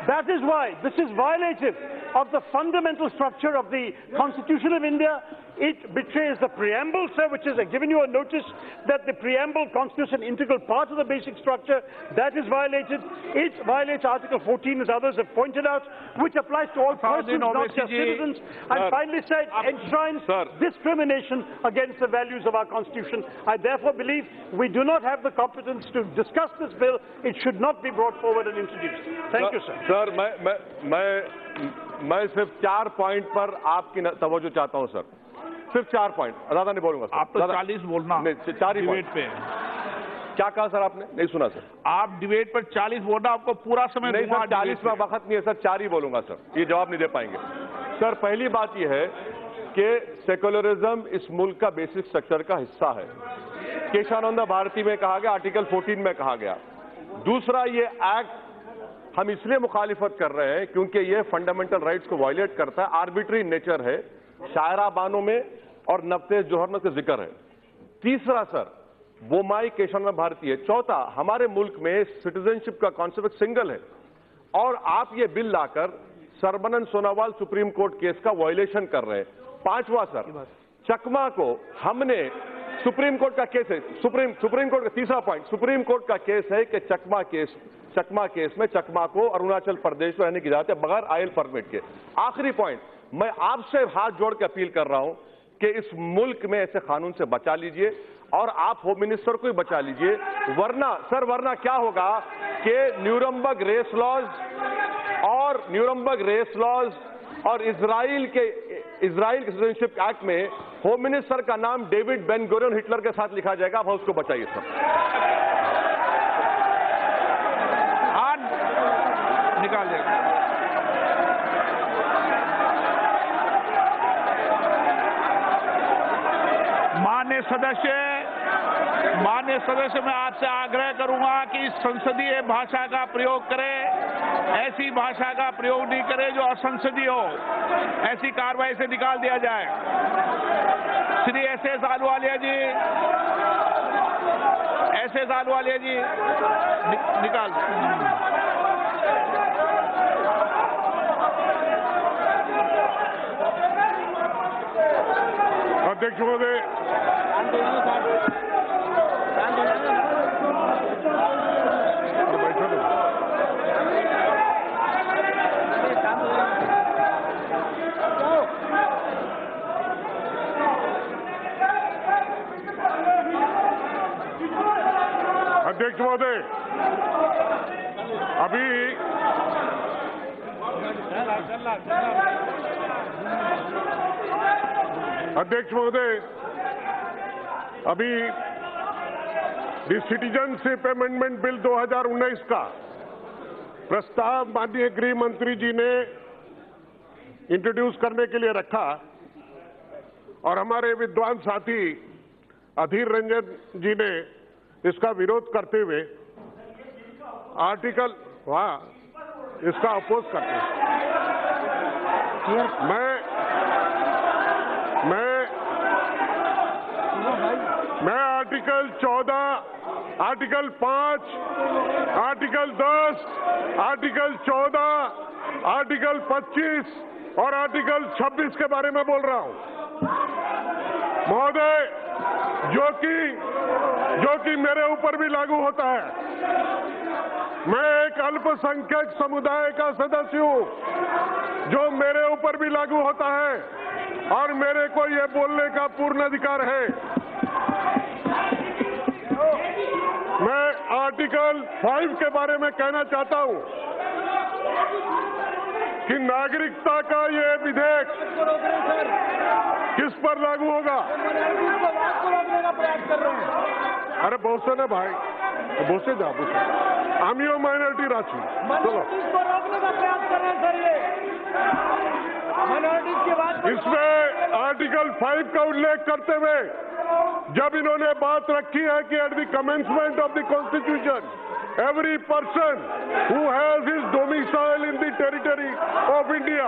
That is why this is violative of the fundamental structure of the Constitution of India. It betrays the preamble, sir, which is given you a notice that the preamble constitutes an integral part of the basic structure. That is violated. It violates Article 14, as others have pointed out, which applies to all persons, not just citizens. And finally said, enshrines discrimination against the values of our Constitution. I therefore believe we do not have the competence to discuss this bill. It should not be brought forward and introduced. Thank you, sir. Sir मैं सिर्फ 4 point पर आपकी तवज्जो चाहता हूं sir, सिर्फ 4 point, ज्यादा नहीं बोलूंगा सर। आप तो 40 बोलना नहीं, 4 ही डिबेट पे। क्या कहा सर आपने? नहीं सुना सर। आप डिबेट पर 40 बोलना, आपको पूरा समय नहीं सर, 40 में वक्त नहीं है सर, 4 ही बोलूंगा सर, ये जवाब नहीं दे पाएंगे सर। पहली बात यह है कि सेक्युलरिज्म इस मुल्क का बेसिक स्ट्रक्चर का हिस्सा है, केशवानंद भारती में कहा गया, आर्टिकल 14 में कहा गया। दूसरा, ये एक्ट हम इसलिए मुखालिफत कर रहे हैं क्योंकि ये फंडामेंटल राइट्स को वायलेट करता है, आर्बिट्री नेचर है, शायरा बानों में और नफ्तेज जोहर में से जिक्र है। तीसरा सर, बोमाई केशवानंद भारती है। चौथा, हमारे मुल्क में सिटीजनशिप का कॉन्सेप्ट सिंगल है और आप ये बिल लाकर सरबनंद सोनोवाल सुप्रीम कोर्ट केस का वायलेशन कर रहे हैं। पांचवा सर, चकमा को हमने सुप्रीम कोर्ट का केस है, सुप्रीम कोर्ट का तीसरा पॉइंट, सुप्रीम कोर्ट का केस है कि चकमा केस में चकमा को अरुणाचल प्रदेश में रहने की इजाजत है बगैर आयल परमिट के। आखिरी पॉइंट, मैं आपसे हाथ जोड़ के अपील कर रहा हूं कि इस मुल्क में ऐसे कानून से बचा लीजिए और आप होम मिनिस्टर को ही बचा लीजिए, वरना क्या होगा कि न्यूरमबर्ग रेस लॉज और इजराइल के सिटीजनशिप एक्ट में होम मिनिस्टर का नाम डेविड बेन गुरियन हिटलर के साथ लिखा जाएगा। आप उसको बचाइए सर। निकाल देगा। माननीय सदस्य, मैं आपसे आग्रह करूंगा कि संसदीय भाषा का प्रयोग करें, ऐसी भाषा का प्रयोग नहीं करें जो असंसदीय हो, ऐसी कार्रवाई से निकाल दिया जाए। श्री एस.एस. अहलूवालिया जी, निकाल। अध्यक्ष महोदय, अध्यक्ष महोदय, अभी द सिटीजनशिप अमेंडमेंट बिल 2019 का प्रस्ताव माननीय गृह मंत्री जी ने इंट्रोड्यूस करने के लिए रखा और हमारे विद्वान साथी अधीर रंजन जी ने इसका विरोध करते हुए इसका अपोज करते हैं। मैं article 14, article 5, article 10, article 14, article 25 और आर्टिकल 26 के बारे में बोल रहा हूं महोदय, जो कि मेरे ऊपर भी लागू होता है। मैं एक अल्पसंख्यक समुदाय का सदस्य हूं जो मेरे ऊपर भी लागू होता है और मेरे को यह बोलने का पूर्ण अधिकार है। मैं आर्टिकल 5 के बारे में कहना चाहता हूं कि नागरिकता का ये विधेयक किस पर लागू होगा? अरे बहुत ना भाई, बहुत से जा आमियो माइनॉरिटी राशि, चलो इसमें आर्टिकल 5 का उल्लेख करते हुए जब इन्होंने बात रखी है कि at the commencement of the constitution every person who has his domicile in the territory of India,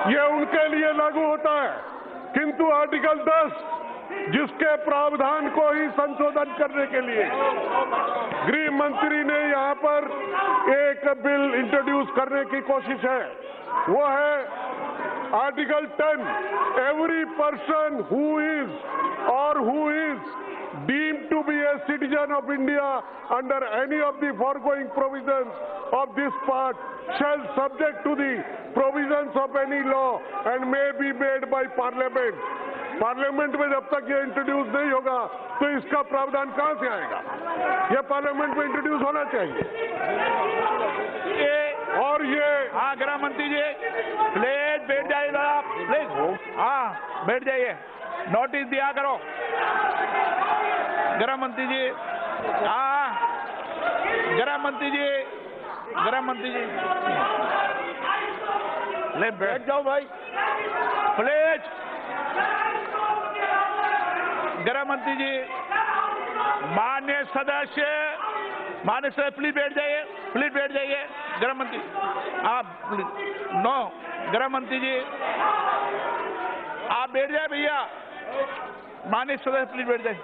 ये उनके लिए लागू होता है। किंतु आर्टिकल 10 जिसके प्रावधान को ही संशोधन करने के लिए गृह मंत्री ने यहाँ पर एक बिल इंट्रोड्यूस करने की कोशिश है, वो है article 10, every person who is deemed to be a citizen of India under any of the foregoing provisions of this part shall subject to the provisions of any law and may be made by Parliament. Parliament में जब तक ये introduce नहीं होगा तो इसका प्रावधान कहां से आएगा? ये पार्लियामेंट में इंट्रोड्यूस होना चाहिए। और ये हाँ गृह मंत्री जी प्लीज बैठ जाइए आप, प्लीज हाँ बैठ जाइए, नोटिस दिया करो गृह मंत्री जी। हाँ गृह मंत्री जी, गृह मंत्री जी ले बैठ जाओ भाई प्लीज। गृह मंत्री जी, माननीय सदस्य प्लीज बैठ जाइए, प्लीज बैठ जाइए गृह मंत्री। आप नो गृह मंत्री जी आप बैठ जाए भैया, माननीय सदस्य प्लीज बैठ जाइए।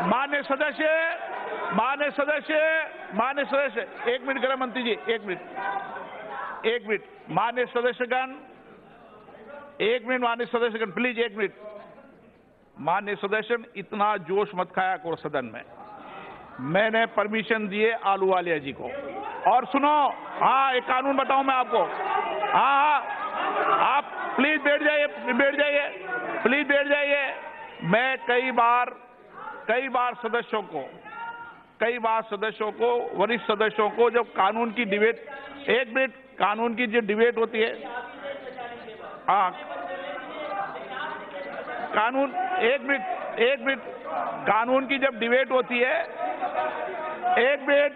माननीय सदस्य एक मिनट गृह मंत्री जी, एक मिनट माननीय सदस्यगण, एक मिनट माननीय सदस्यगण प्लीज, एक मिनट। माननीय सदस्य इतना जोश मत खाया करो सदन में, मैंने परमिशन दिए आलूवालिया जी को। और सुनो, हाँ एक कानून बताऊं मैं आपको, हाँ आप प्लीज बैठ जाइए, प्लीज बैठ जाइए। मैं कई बार सदस्यों को वरिष्ठ सदस्यों को जब कानून की डिबेट, एक मिनट, कानून की जो डिबेट होती है, हाँ कानून, एक मिनट कानून की जब डिबेट होती है, एक मिनट,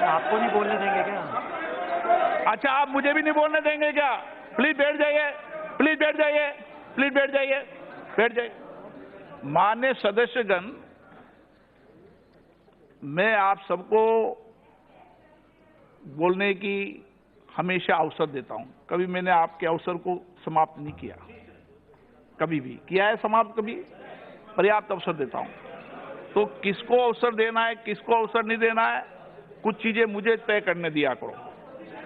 आपको नहीं बोलने देंगे क्या? अच्छा आप मुझे भी नहीं बोलने देंगे क्या? प्लीज बैठ जाइए, प्लीज बैठ जाइए, प्लीज बैठ जाइए, बैठ जाइए। माननीय सदस्यगण, मैं आप सबको बोलने की हमेशा अवसर देता हूं, कभी मैंने आपके अवसर को समाप्त नहीं किया, कभी भी किया है समाप्त, कभी पर्याप्त अवसर देता हूं। तो किसको अवसर देना है, किसको अवसर नहीं देना है, कुछ चीजें मुझे तय करने दिया करो।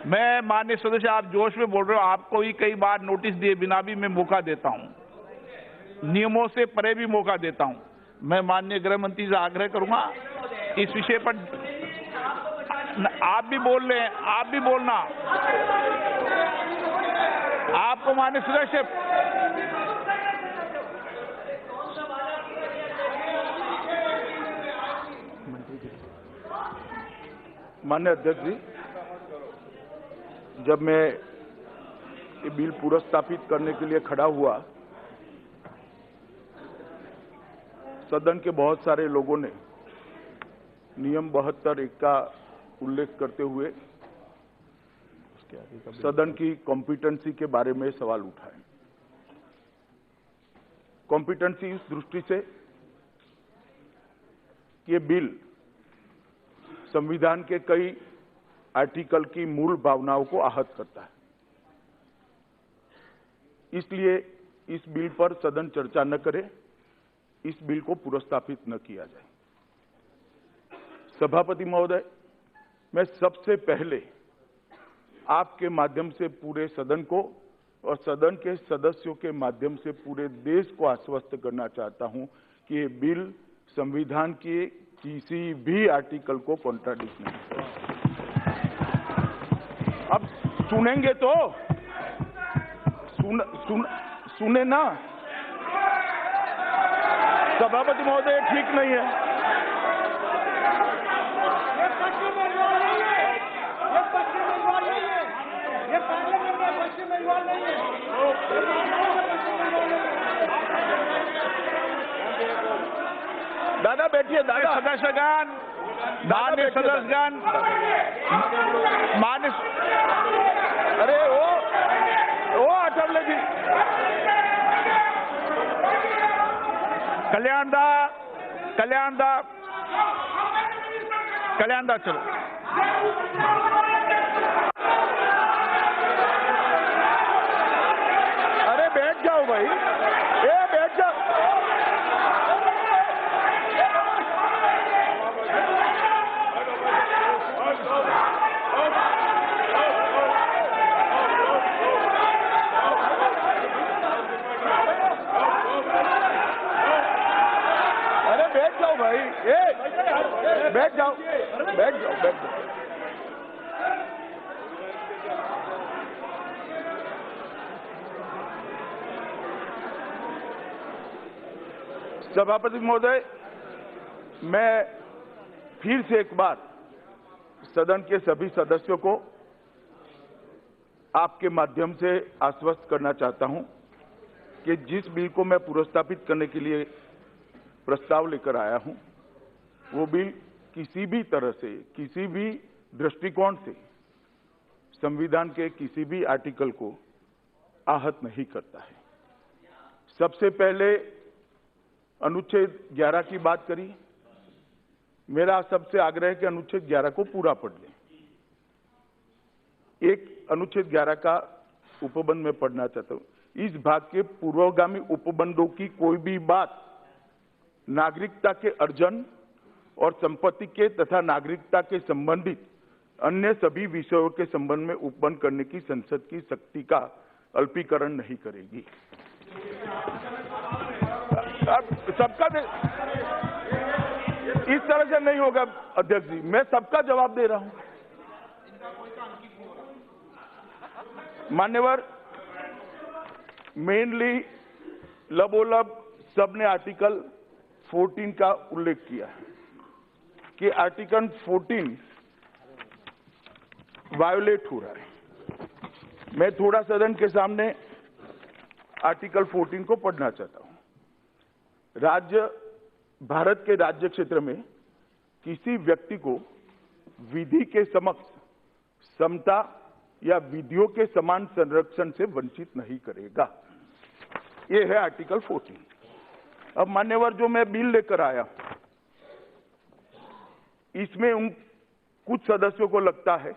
मैं माननीय सदस्य, आप जोश में बोल रहे हो, आपको ही कई बार नोटिस दिए बिना भी मैं मौका देता हूं, नियमों से परे भी मौका देता हूं। मैं माननीय गृह मंत्री से आग्रह करूंगा इस विषय पर आप भी बोल रहे हैं, आप भी बोलना, आपको माननीय सदस्य माननीय अध्यक्ष जी, जब मैं ये बिल पुरस्तापित करने के लिए खड़ा हुआ, सदन के बहुत सारे लोगों ने नियम 72(1) का उल्लेख करते हुए सदन की कॉम्पिटेंसी के बारे में सवाल उठाए। कॉम्पिटेंसी इस दृष्टि से कि ये बिल संविधान के कई आर्टिकल की मूल भावनाओं को आहत करता है, इसलिए इस बिल पर सदन चर्चा न करे, इस बिल को पुरस्तापित न किया जाए। सभापति महोदय, मैं सबसे पहले आपके माध्यम से पूरे सदन को और सदन के सदस्यों के माध्यम से पूरे देश को आश्वस्त करना चाहता हूं कि ये बिल संविधान के किसी भी आर्टिकल को कॉन्ट्राडिक्ट नहीं करता। अब सुनेंगे तो सुने ना। सभापति महोदय, ठीक नहीं है। दादा बैठिए, दादा। सदस्यगण, माननीय सदस्यगण, अरे वो अटल ले जी। कल्याण दा चलो। अरे बैठ जाओ भाई, बैठ जाओ। अरे बैठ जाओ भाई, बैठ जाओ, बैठ जाओ, बैठ जाओ। सभापति महोदय, मैं फिर से एक बार सदन के सभी सदस्यों को आपके माध्यम से आश्वस्त करना चाहता हूं कि जिस बिल को मैं पुनर्स्थापित करने के लिए प्रस्ताव लेकर आया हूं, वो बिल किसी भी तरह से, किसी भी दृष्टिकोण से संविधान के किसी भी आर्टिकल को आहत नहीं करता है। सबसे पहले अनुच्छेद 11 की बात करी। मेरा सबसे आग्रह है कि अनुच्छेद 11 को पूरा पढ़ लें। एक अनुच्छेद 11 का उपबंध में पढ़ना चाहता हूं। इस भाग के पूर्वगामी उपबंधों की कोई भी बात नागरिकता के अर्जन और संपत्ति के तथा नागरिकता के संबंधित अन्य सभी विषयों के संबंध में उपबंध करने की संसद की शक्ति का अल्पीकरण नहीं करेगी। अब सबका इस तरह से नहीं होगा अध्यक्ष जी, मैं सबका जवाब दे रहा हूं। मान्यवर, मेनली लबोलब सबने आर्टिकल 14 का उल्लेख किया है कि आर्टिकल 14 वायोलेट हो रहा है। मैं थोड़ा सदन के सामने आर्टिकल 14 को पढ़ना चाहता हूं। भारत के राज्य क्षेत्र में किसी व्यक्ति को विधि के समक्ष समता या विधियों के समान संरक्षण से वंचित नहीं करेगा। ये है आर्टिकल 14। अब मान्यवर, जो मैं बिल लेकर आया, इसमें कुछ सदस्यों को लगता है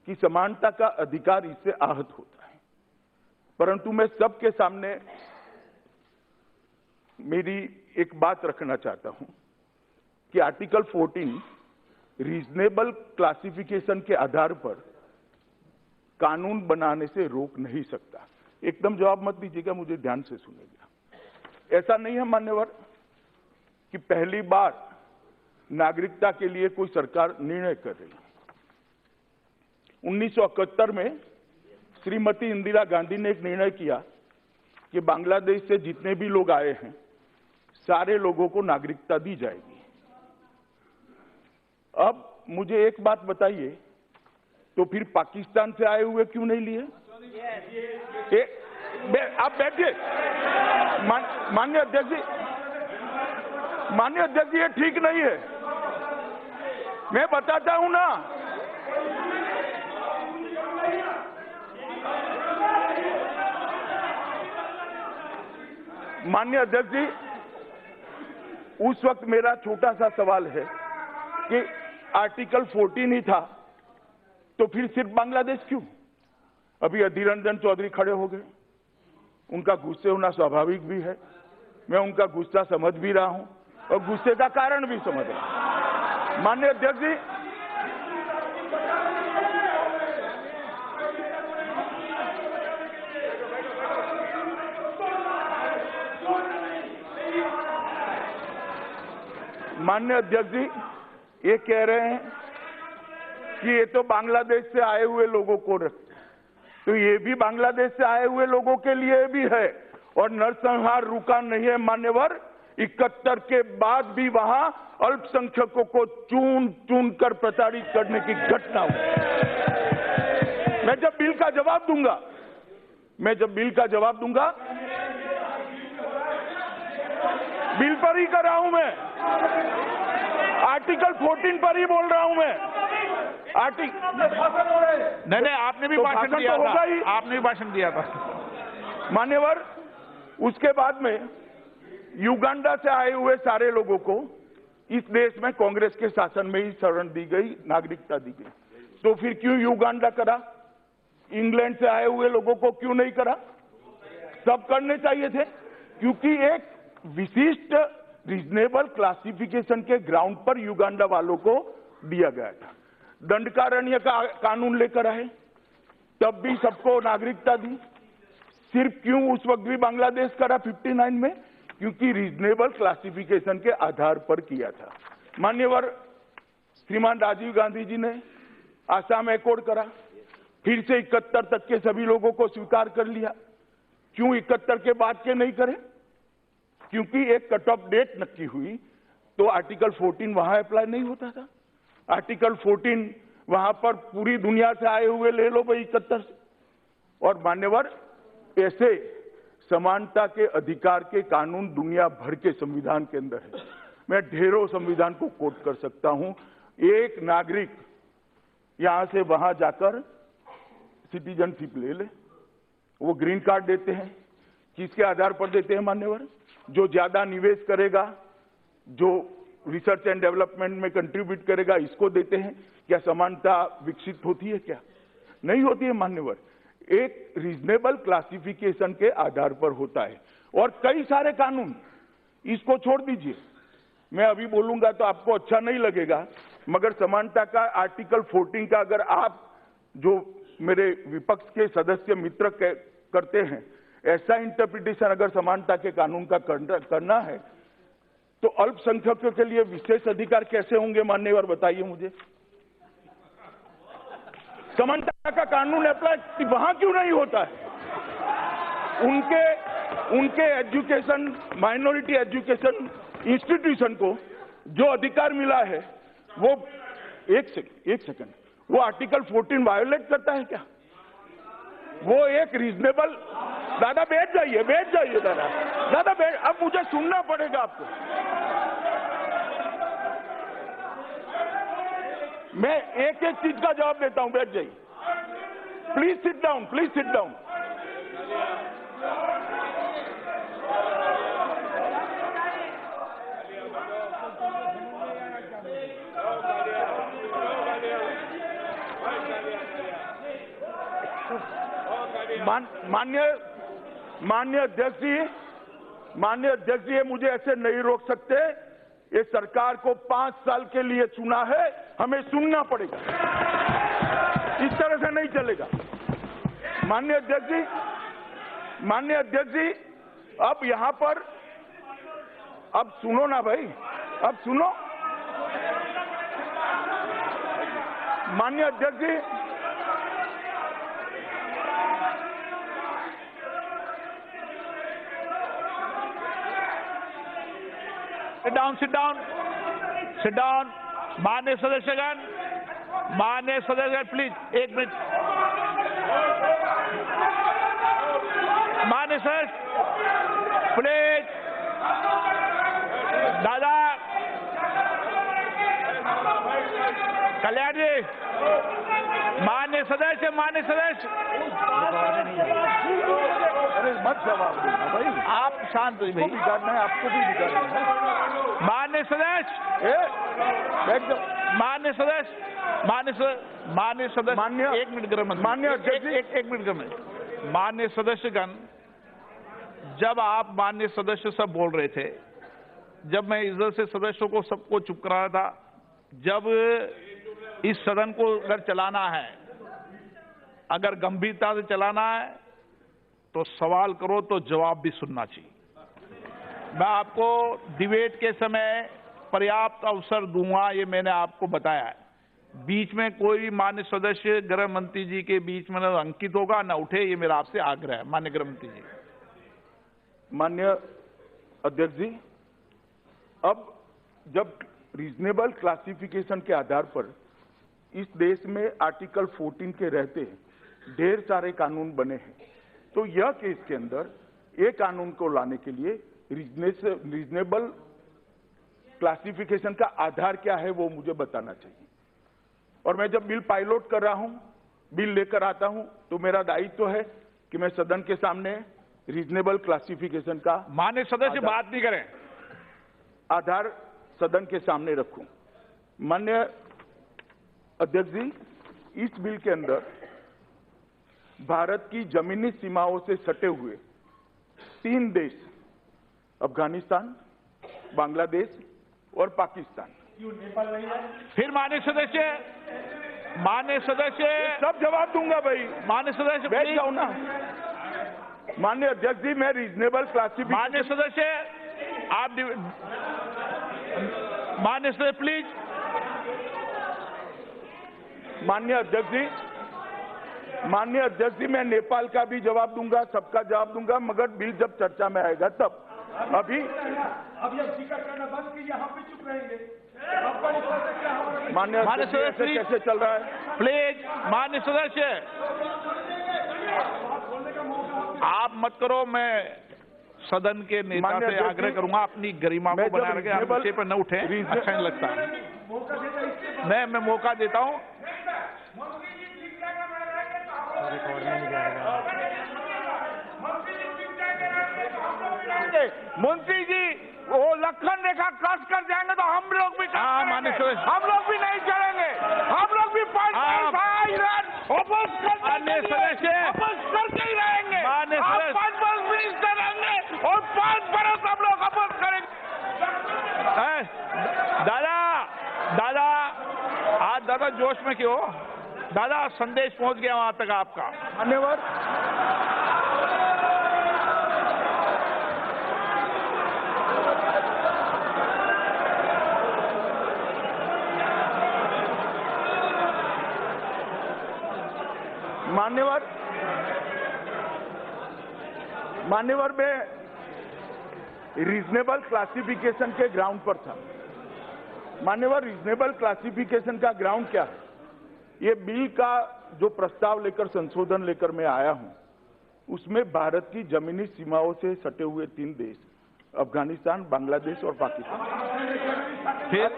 कि समानता का अधिकार इससे आहत होता है, परंतु मैं सबके सामने मेरी एक बात रखना चाहता हूं कि आर्टिकल 14 रीजनेबल क्लासिफिकेशन के आधार पर कानून बनाने से रोक नहीं सकता। एकदम जवाब मत दीजिएगा, मुझे ध्यान से सुनिएगा। ऐसा नहीं है मान्यवर कि पहली बार नागरिकता के लिए कोई सरकार निर्णय कर रही है। 1971 में श्रीमती इंदिरा गांधी ने एक निर्णय किया कि बांग्लादेश से जितने भी लोग आए हैं, सारे लोगों को नागरिकता दी जाएगी। अब मुझे एक बात बताइए, तो फिर पाकिस्तान से आए हुए क्यों नहीं लिए? आप बैठिए। माननीय अध्यक्ष जी, ये ठीक नहीं है। मैं बताता हूं ना। माननीय अध्यक्ष जी, उस वक्त मेरा छोटा सा सवाल है कि आर्टिकल 14 ही था, तो फिर सिर्फ बांग्लादेश क्यों? अभी अधीर रंजन चौधरी खड़े हो गए, उनका गुस्से होना स्वाभाविक भी है। मैं उनका गुस्सा समझ भी रहा हूं और गुस्से का कारण भी समझ रहा हूं। माननीय अध्यक्ष जी, माननीय अध्यक्ष जी, ये कह रहे हैं कि ये तो बांग्लादेश से आए हुए लोगों को रखते हैं, तो ये भी बांग्लादेश से आए हुए लोगों के लिए भी है। और नरसंहार रुका नहीं है मान्यवर। 71 के बाद भी वहां अल्पसंख्यकों को चुन चुन कर प्रताड़ित करने की घटना हुई। मैं जब बिल का जवाब दूंगा, बिल पर ही कर रहा हूं मैं। आर्टिकल 14 पर ही बोल रहा हूं मैं। नहीं, आपने भी तो भाषण भाषण दिया तो था, होगा ही। आपने भी भाषण दिया था। मान्यवर, उसके बाद में युगांडा से आए हुए सारे लोगों को इस देश में कांग्रेस के शासन में ही शरण दी गई, नागरिकता दी गई। तो फिर क्यों युगांडा करा? इंग्लैंड से आए हुए लोगों को क्यों नहीं करा? सब करने चाहिए थे, क्योंकि एक विशिष्ट रीजनेबल क्लासिफिकेशन के ग्राउंड पर युगांडा वालों को दिया गया था। दंडकारण्य का कानून लेकर आए, तब भी सबको नागरिकता दी। सिर्फ क्यों उस वक्त भी बांग्लादेश करा 59 में? क्योंकि रीजनेबल क्लासिफिकेशन के आधार पर किया था। मान्यवर श्रीमान राजीव गांधी जी ने आसाम एकॉर्ड करा, फिर से 71 तक के सभी लोगों को स्वीकार कर लिया। क्यों 71 के बाद के नहीं करे? क्योंकि एक कट ऑफ डेट नक्की हुई तो आर्टिकल 14 वहां अप्लाई नहीं होता था। आर्टिकल 14 वहां पर पूरी दुनिया से आए हुए ले लो भाई 71 से। और मान्यवर, ऐसे समानता के अधिकार के कानून दुनिया भर के संविधान के अंदर है। मैं ढेरों संविधान को कोट कर सकता हूं। एक नागरिक यहां से वहां जाकर सिटीजनशिप ले ले, वो ग्रीन कार्ड देते हैं। किसके आधार पर देते हैं मान्यवर? जो ज्यादा निवेश करेगा, जो रिसर्च एंड डेवलपमेंट में कंट्रीब्यूट करेगा, इसको देते हैं। क्या समानता विकसित होती है? क्या नहीं होती है मान्यवर। एक रीजनेबल क्लासिफिकेशन के आधार पर होता है। और कई सारे कानून, इसको छोड़ दीजिए, मैं अभी बोलूंगा तो आपको अच्छा नहीं लगेगा, मगर समानता का आर्टिकल 14 का अगर आप जो मेरे विपक्ष के सदस्य मित्र करते हैं, ऐसा इंटरप्रिटेशन अगर समानता के कानून का करना है तो अल्पसंख्यकों के लिए विशेष अधिकार कैसे होंगे मान्यवर? बताइए मुझे। समानता का कानून अप्लाई वहां क्यों नहीं होता है? उनके एजुकेशन, माइनॉरिटी एजुकेशन इंस्टीट्यूशन को जो अधिकार मिला है वो एक सेकंड, वो आर्टिकल 14 वायोलेट करता है क्या? वो एक रीजनेबल, दादा बैठ जाइए दादा बैठ, अब मुझे सुनना पड़ेगा आपको। मैं एक एक चीज का जवाब देता हूं, बैठ जाइए। Please sit down, please sit down. माननीय अध्यक्ष जी, ये मुझे ऐसे नहीं रोक सकते। ये सरकार को 5 साल के लिए चुना है, हमें सुनना पड़ेगा। इस तरह से नहीं चलेगा। माननीय अध्यक्ष जी, अब यहां पर, अब सुनो ना भाई, अब सुनो। माननीय अध्यक्ष जी, sit down. माननीय सदस्यगण, प्लीज एक मिनट। माननीय सदस्य प्लीज, दादा कल्याण जी, माननीय सदस्य अरे मत जवाब देना भाई, आप शांत होइए भाई। बिगाड़ना है आपको भी बिगाड़ना है। माननीय सदस्य, एक मिनट गृह मंत्री, माननीय अध्यक्ष जी, एक मिनट गृह मंत्री। माननीय सदस्यगण, जब आप माननीय सदस्य सब बोल रहे थे, जब मैं इधर से सदस्यों को सबको चुप करा रहा था, जब इस सदन को अगर चलाना है, अगर गंभीरता से चलाना है तो सवाल करो तो जवाब भी सुनना चाहिए। मैं आपको डिबेट के समय पर्याप्त अवसर दूंगा, ये मैंने आपको बताया है। बीच में कोई माननीय सदस्य गृह मंत्री जी के बीच में न अंकित होगा न उठे, ये मेरा आपसे आग्रह है। माननीय गृह मंत्री जी। माननीय अध्यक्ष जी, अब जब रीजनेबल क्लासिफिकेशन के आधार पर इस देश में आर्टिकल 14 के रहते ढेर सारे कानून बने हैं, तो यह केस के अंदर एक कानून को लाने के लिए रीजनेबल क्लासिफिकेशन का आधार क्या है वो मुझे बताना चाहिए। और मैं जब बिल पायलट कर रहा हूं, बिल लेकर आता हूं, तो मेरा दायित्व है कि मैं सदन के सामने रीजनेबल क्लासिफिकेशन का माननीय सदस्य बात नहीं करें, आधार सदन के सामने रखूं। माननीय अध्यक्ष जी, इस बिल के अंदर भारत की जमीनी सीमाओं से सटे हुए 3 देश, अफगानिस्तान, बांग्लादेश और पाकिस्तान। फिर माननीय सदस्य सब जवाब दूंगा भाई। माननीय सदस्य बैठ प्लीज। जाओ ना। माननीय अध्यक्ष जी, मैं रीजनेबल क्लासिफिकेशन। माननीय सदस्य आप माननीय सदस्य प्लीज। माननीय अध्यक्ष जी, मैं नेपाल का भी जवाब दूंगा, सबका जवाब दूंगा, मगर बिल जब चर्चा में आएगा तब। अभी जिक्र करना बंद कीजिए, हम भी चुप रहेंगे। माननीय सदस्य कैसे चल रहा है? प्लीज माननीय सदस्य आप मत करो। मैं सदन के नेता से आग्रह करूंगा अपनी गरिमा को बनाए रखें, आप विषय पर न उठे, अच्छा नहीं लगता। मैं मौका देता हूं। मंत्री जी, वो लखन रेखा क्रॉस कर जाएंगे तो हम लोग भी हम लोग भी नहीं चलेंगे, हम लोग भी करके ही रहेंगे। 5 वर्ष मिनिस्टर रहेंगे और 5 बरस हम लोग अपोज करेंगे। दादा आज दादा जोश में क्यों? दादा संदेश पहुंच गया वहां तक आपका। धन्यवाद। मान्यवर में रीजनेबल क्लासिफिकेशन के ग्राउंड पर था। मान्यवर, रीजनेबल क्लासिफिकेशन का ग्राउंड क्या है? ये बिल का जो प्रस्ताव लेकर, संशोधन लेकर मैं आया हूं, उसमें भारत की जमीनी सीमाओं से सटे हुए 3 देश, अफगानिस्तान, बांग्लादेश और पाकिस्तान। फिर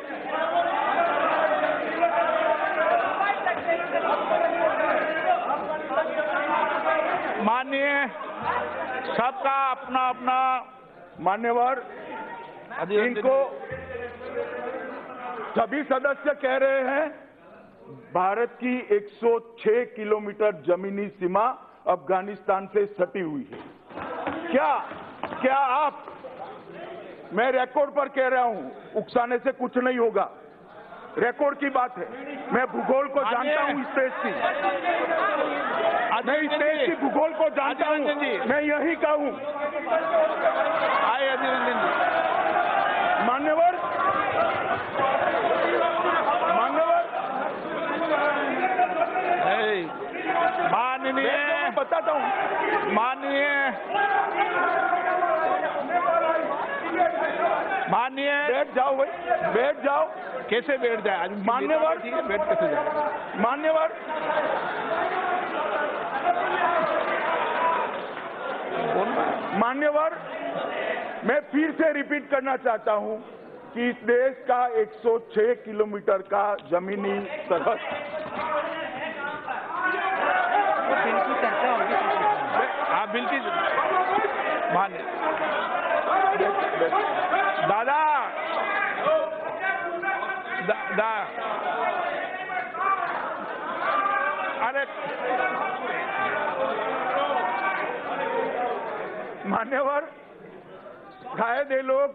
माननीय सबका अपना अपना। मान्यवर, इनको सभी सदस्य कह रहे हैं भारत की 106 किलोमीटर जमीनी सीमा अफगानिस्तान से सटी हुई है। क्या आप, मैं रिकॉर्ड पर कह रहा हूं, उकसाने से कुछ नहीं होगा, रिकॉर्ड की बात है। मैं भूगोल को जानता हूं, इस देश की, मैं इस देश की भूगोल को जानता हूं, मैं यही कहूं। आए अधीर रंजन जी। मान्यवर, माननीय बताता हूं, माननीय बैठ जाओ भाई, बैठ जाओ। कैसे बैठ जाए? आज मान्यवर, बैठ कैसे जाए? मान्यवर, मैं फिर से रिपीट करना चाहता हूं कि इस देश का 106 किलोमीटर का जमीनी सरहद। हाँ बिल्कुल मान्य दादा अरे मान्यवर, शायद ये लोग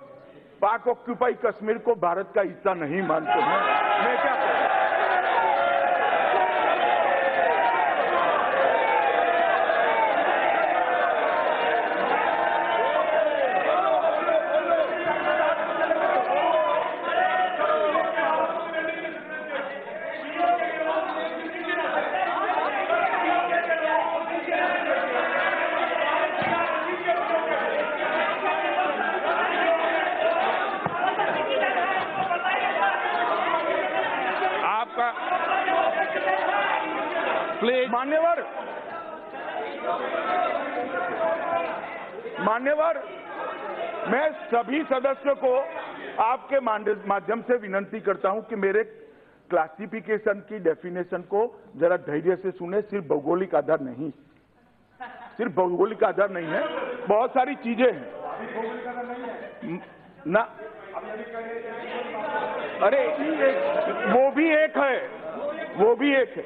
पाक ऑक्यूपाई कश्मीर को भारत का हिस्सा नहीं मानते हैं। मैं क्या करूं? मान्यवर, मैं सभी सदस्यों को आपके माध्यम से विनंती करता हूं कि मेरे क्लासिफिकेशन की डेफिनेशन को जरा धैर्य से सुने। सिर्फ भौगोलिक आधार नहीं, सिर्फ भौगोलिक आधार नहीं है, बहुत सारी चीजें हैं ना। अरे वो भी एक है, वो भी एक है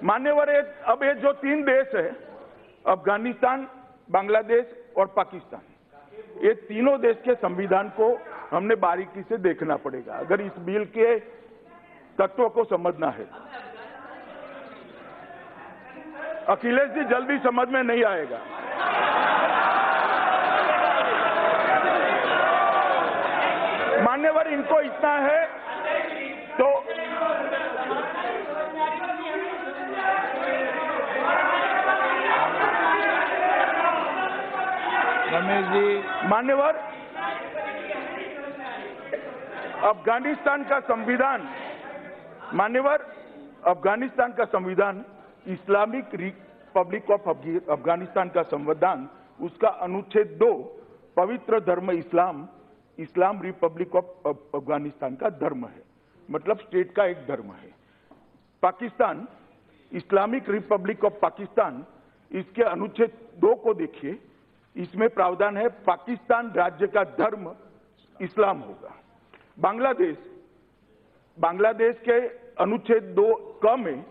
मान्यवर। अब ये जो 3 देश है, अफगानिस्तान, बांग्लादेश और पाकिस्तान, ये तीनों देश के संविधान को हमने बारीकी से देखना पड़ेगा अगर इस बिल के तत्व को समझना है। अखिलेश जी जल्दी समझ में नहीं आएगा। मान्यवर इनको इतना है तो रमेश जी, मान्यवर अफगानिस्तान का संविधान, मान्यवर अफगानिस्तान का संविधान, इस्लामिक रिपब्लिक ऑफ अफगानिस्तान का संविधान, उसका अनुच्छेद 2 पवित्र धर्म इस्लाम, इस्लाम रिपब्लिक ऑफ अफगानिस्तान का धर्म है, मतलब स्टेट का एक धर्म है। Pakistan, Islamic Republic of Pakistan, इसके अनुच्छेद 2 को देखिए, इसमें प्रावधान है पाकिस्तान राज्य का धर्म इस्लाम होगा। बांग्लादेश, बांग्लादेश के अनुच्छेद 2 क में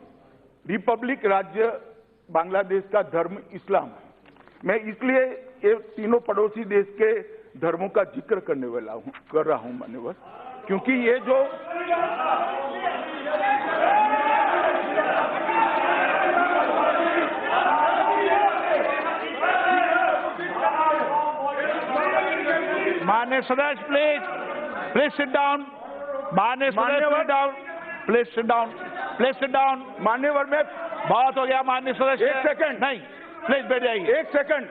रिपब्लिक राज्य बांग्लादेश का धर्म इस्लाम है। मैं इसलिए ये तीनों पड़ोसी देश के धर्मों का जिक्र करने वाला हूं, कर रहा हूं मान्यवर, क्योंकि ये जो माननीय सदस्य प्लीज सिट डाउन। माननीय सदस्य sit down, please sit down, please sit down. मान्यवर में बहुत हो गया माननीय सदस्य। एक सेकंड, नहीं, प्लीज बैठ जाइए। एक सेकंड।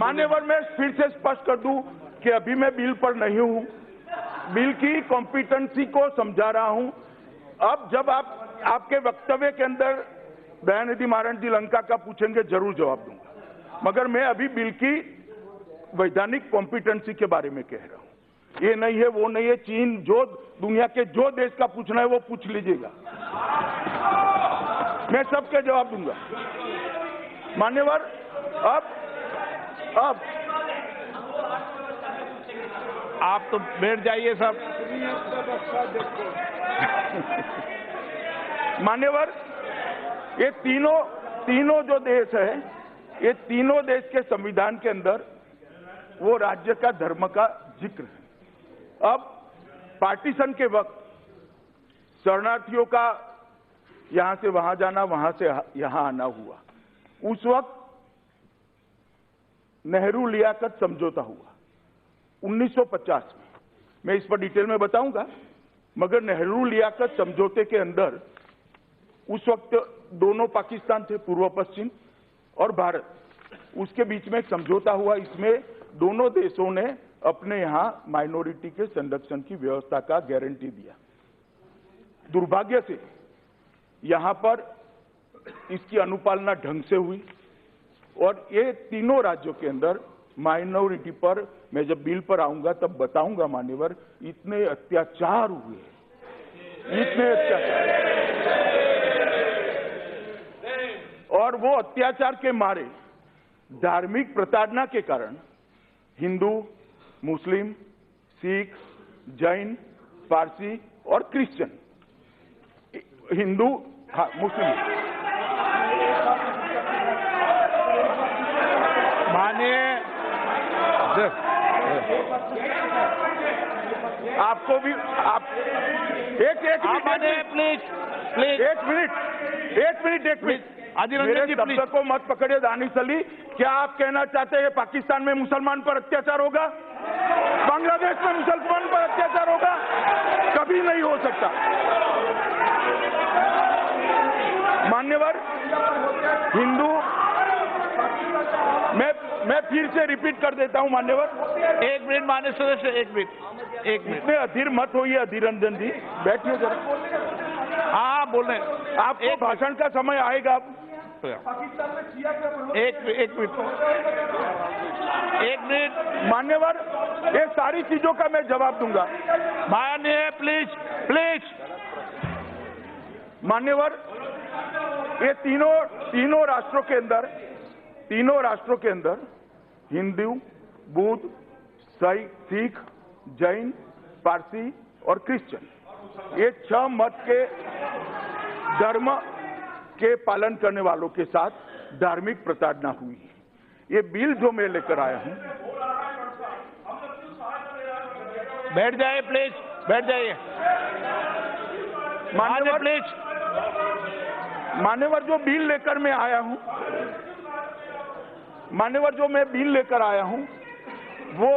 मान्यवर में फिर से स्पष्ट कर दूं कि अभी मैं बिल पर नहीं हूं, बिल की कॉम्पिटेंसी को समझा रहा हूं। अब जब आप आपके वक्तव्य के अंदर दयानिधि मारन जी लंका का पूछेंगे, जरूर जवाब दूंगा, मगर मैं अभी बिल की वैधानिक कॉम्पिटेंसी के बारे में कह रहा हूं। ये नहीं है, वो नहीं है, चीन, जो दुनिया के जो देश का पूछना है वो पूछ लीजिएगा, मैं सबके जवाब दूंगा। मान्यवर अब आप तो बैठ जाइए सब। मान्यवर, ये तीनों जो देश है, ये तीनों देश के संविधान के अंदर वो राज्य का धर्म का जिक्र है। अब पार्टीशन के वक्त शरणार्थियों का यहां से वहां जाना, वहां से यहां आना हुआ, उस वक्त नेहरू लियाकत समझौता हुआ 1950 में। मैं इस पर डिटेल में बताऊंगा, मगर नेहरू लियाकत समझौते के अंदर उस वक्त दोनों पाकिस्तान थे, पूर्व पश्चिम और भारत, उसके बीच में एक समझौता हुआ। इसमें दोनों देशों ने अपने यहां माइनॉरिटी के संरक्षण की व्यवस्था का गारंटी दिया। दुर्भाग्य से यहां पर इसकी अनुपालना ढंग से हुई और ये तीनों राज्यों के अंदर माइनॉरिटी पर, मैं जब बिल पर आऊंगा तब बताऊंगा मान्यवर, इतने अत्याचार हुए, इतने अत्याचार, और वो अत्याचार के मारे, धार्मिक प्रताड़ना के कारण हिंदू, मुस्लिम, सिख, जैन, पारसी और क्रिश्चियन, हिंदू, मुस्लिम, मानिए आपको भी आप एक प्लीज एक मिनट मेरे शब्द को मत पकड़िए दानिश अली। क्या आप कहना चाहते हैं पाकिस्तान में मुसलमान पर अत्याचार होगा, बांग्लादेश में मुसलमान पर अत्याचार होगा? कभी नहीं हो सकता। मान्यवर हिंदू, मैं फिर से रिपीट कर देता हूं मान्यवर। एक मिनट माननीय सदस्य, एक मिनट इसमें अधीर मत होइए। अधीर रंजन जी बैठिए जरा। हाँ बोल रहे हैं। आपको भाषण का समय आएगा, समाप्त हो गया। एक मिनट मान्यवर, ये सारी चीजों का मैं जवाब दूंगा। माननीय प्लीज मान्यवर, ये तीनों राष्ट्रों के अंदर हिंदू, बुद्ध, सिख, जैन, पारसी और क्रिश्चियन, ये 6 मत के धर्म के पालन करने वालों के साथ धार्मिक प्रताड़ना हुई है। ये बिल जो मैं लेकर आया हूं, बैठ जाइए प्लीज, बैठ जाइए मान्यवर प्लीज। मान्यवर, जो बिल लेकर मैं आया हूं, वो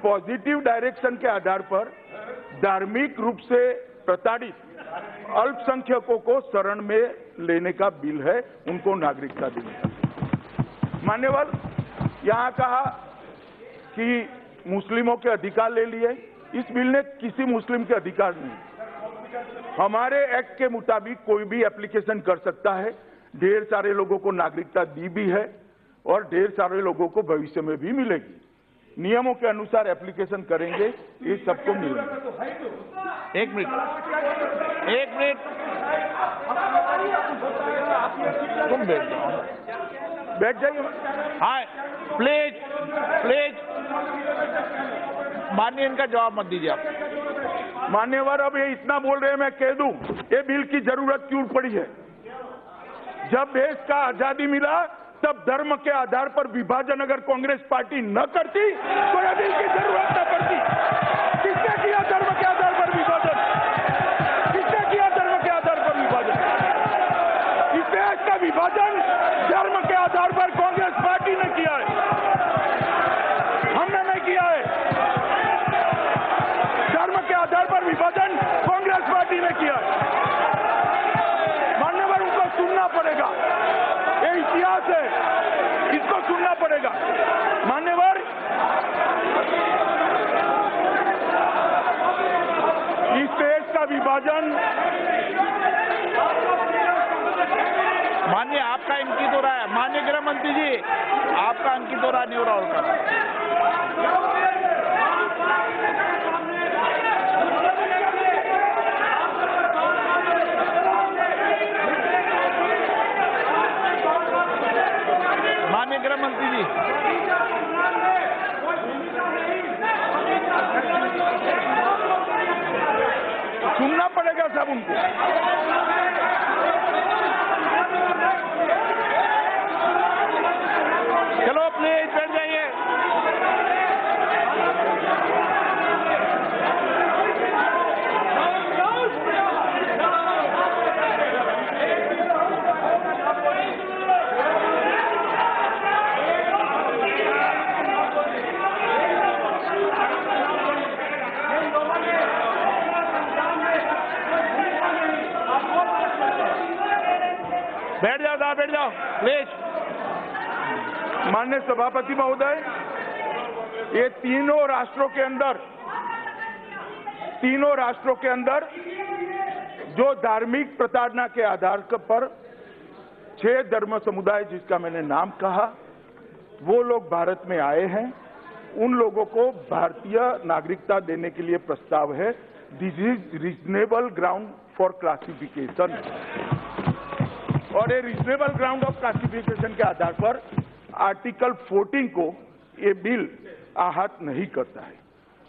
पॉजिटिव डायरेक्शन के आधार पर धार्मिक रूप से प्रताड़ित अल्पसंख्यकों को शरण में लेने का बिल है, उनको नागरिकता देने का। मान्यवर, यहां कहा कि मुस्लिमों के अधिकार ले लिए, इस बिल ने किसी मुस्लिम के अधिकार नहीं। हमारे एक्ट के मुताबिक कोई भी एप्लीकेशन कर सकता है। ढेर सारे लोगों को नागरिकता दी भी है और ढेर सारे लोगों को भविष्य में भी मिलेगी। नियमों के अनुसार एप्लीकेशन करेंगे, ये सबको मिलेगा। एक मिनट तुम बैठ जाइए। हाँ प्लीज माननीय, इनका जवाब मत दीजिए आप। मान्यवर, अब ये इतना बोल रहे हैं, मैं कह दूं, ये बिल की जरूरत क्यों पड़ी है? जब देश का आजादी मिला तब धर्म के आधार पर विभाजन अगर कांग्रेस पार्टी न करती तो ये बिल की जरूरत न पड़ती। किसने किया धर्म के आधार पर विभाजन? किसने किया धर्म के आधार पर विभाजन? इस देश का विभाजन धर्म के आधार पर कांग्रेस पार्टी ने किया है, हमने नहीं किया है। धर्म के आधार पर विभाजन कांग्रेस पार्टी ने किया है। मान्यवर, उनको सुनना पड़ेगा, ये इतिहास है, इसको सुनना पड़ेगा। मान्यवर, इस देश का विभाजन, माननीय आपका अंकित हो रहा है, माननीय गृह मंत्री जी आपका अंकित हो रहा नहीं हो रहा होगा। माननीय गृह मंत्री जी, सुनना पड़ेगा सब उनको। चलो प्लीज बैठ जाइए। बैठ जाओ प्लीज। माननीय सभापति महोदय, ये तीनों राष्ट्रों के अंदर जो धार्मिक प्रताड़ना के आधार पर 6 धर्म समुदाय जिसका मैंने नाम कहा, वो लोग भारत में आए हैं। उन लोगों को भारतीय नागरिकता देने के लिए प्रस्ताव है। This is reasonable ground for classification, और ये रीजनेबल ग्राउंड ऑफ क्लासिफिकेशन के आधार पर आर्टिकल 14 को ये बिल आहत नहीं करता है।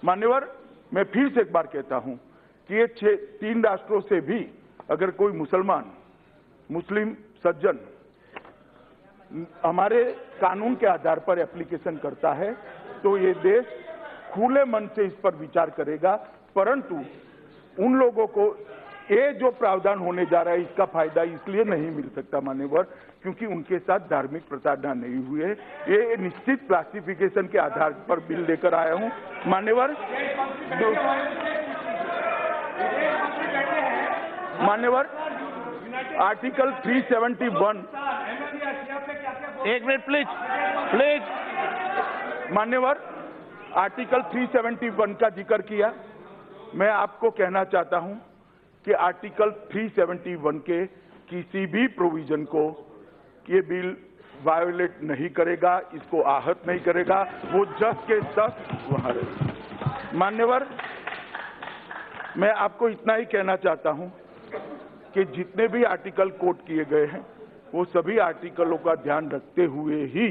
मान्यवर, मैं फिर से एक बार कहता हूं कि ये 3 राष्ट्रों से भी अगर कोई मुस्लिम सज्जन हमारे कानून के आधार पर एप्लीकेशन करता है तो ये देश खुले मन से इस पर विचार करेगा। परंतु उन लोगों को ये जो प्रावधान होने जा रहा है इसका फायदा इसलिए नहीं मिल सकता मान्यवर, क्योंकि उनके साथ धार्मिक प्रताड़ना नहीं हुई है। ये निश्चित क्लासिफिकेशन के आधार पर बिल लेकर आया हूं मान्यवर। आर्टिकल 371, एक मिनट प्लीज। मान्यवर, आर्टिकल 371 का जिक्र किया। मैं आपको कहना चाहता हूं कि आर्टिकल 371 के किसी भी प्रोविजन को ये बिल वायोलेट नहीं करेगा, इसको आहत नहीं करेगा, वो 10 के 10 वहां रहेगा। मान्यवर, मैं आपको इतना ही कहना चाहता हूं कि जितने भी आर्टिकल कोट किए गए हैं वो सभी आर्टिकलों का ध्यान रखते हुए ही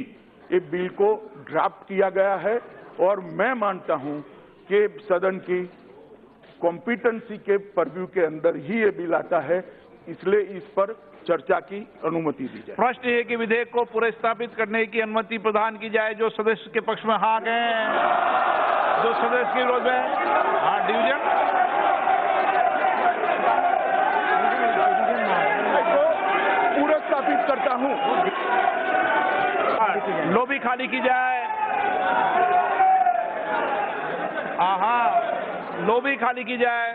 ये बिल को ड्राफ्ट किया गया है और मैं मानता हूं कि सदन की कॉम्पिटेंसी के परव्यू के अंदर ही ये बिल आता है, इसलिए इस पर चर्चा की अनुमति दी जाए। प्रश्न ये कि विधेयक को पुनर्स्थापित करने की अनुमति प्रदान की जाए। जो सदस्य के पक्ष में हाँ गए, जो सदस्य के विरोध में हाँ डिवीजन। पुनर्स्थापित करता हूं। लॉबी खाली की जाए। हाँ, लॉबी खाली की जाए।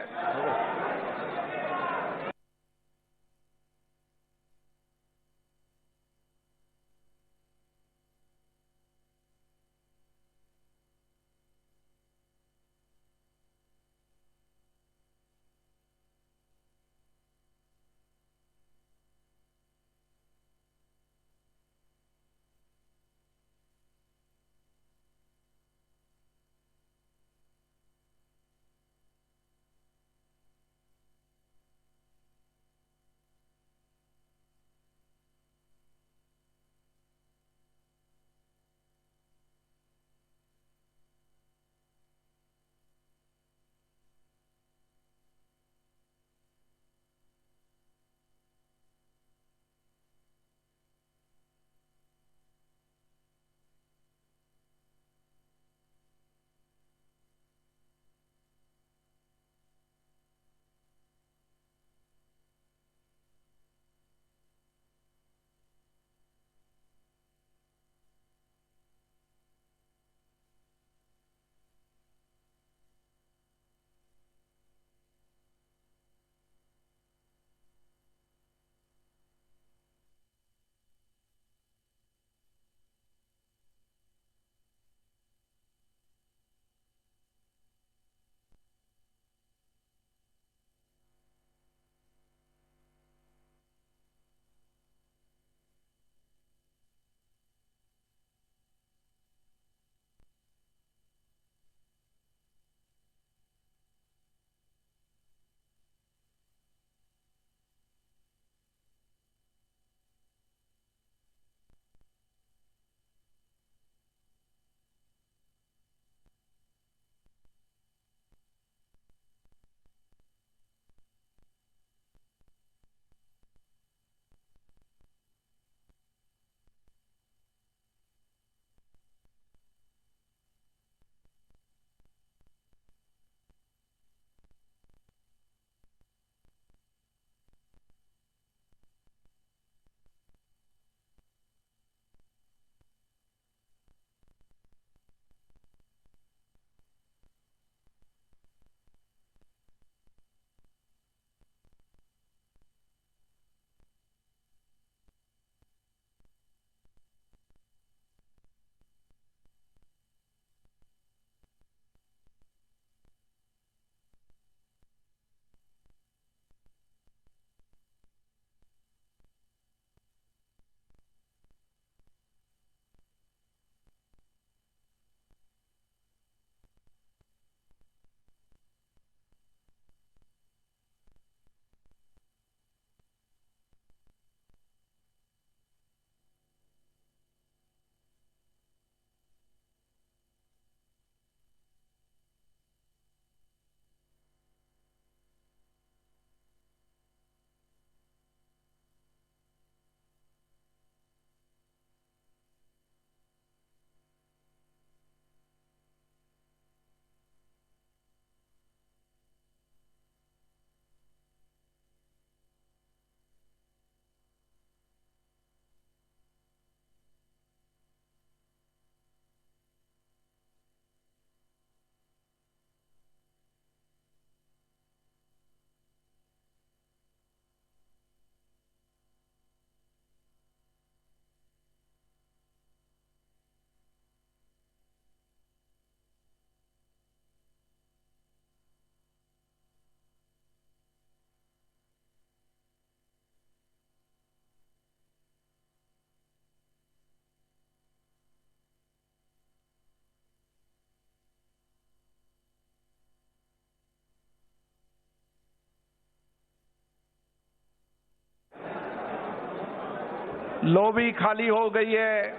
लॉबी खाली हो गई है।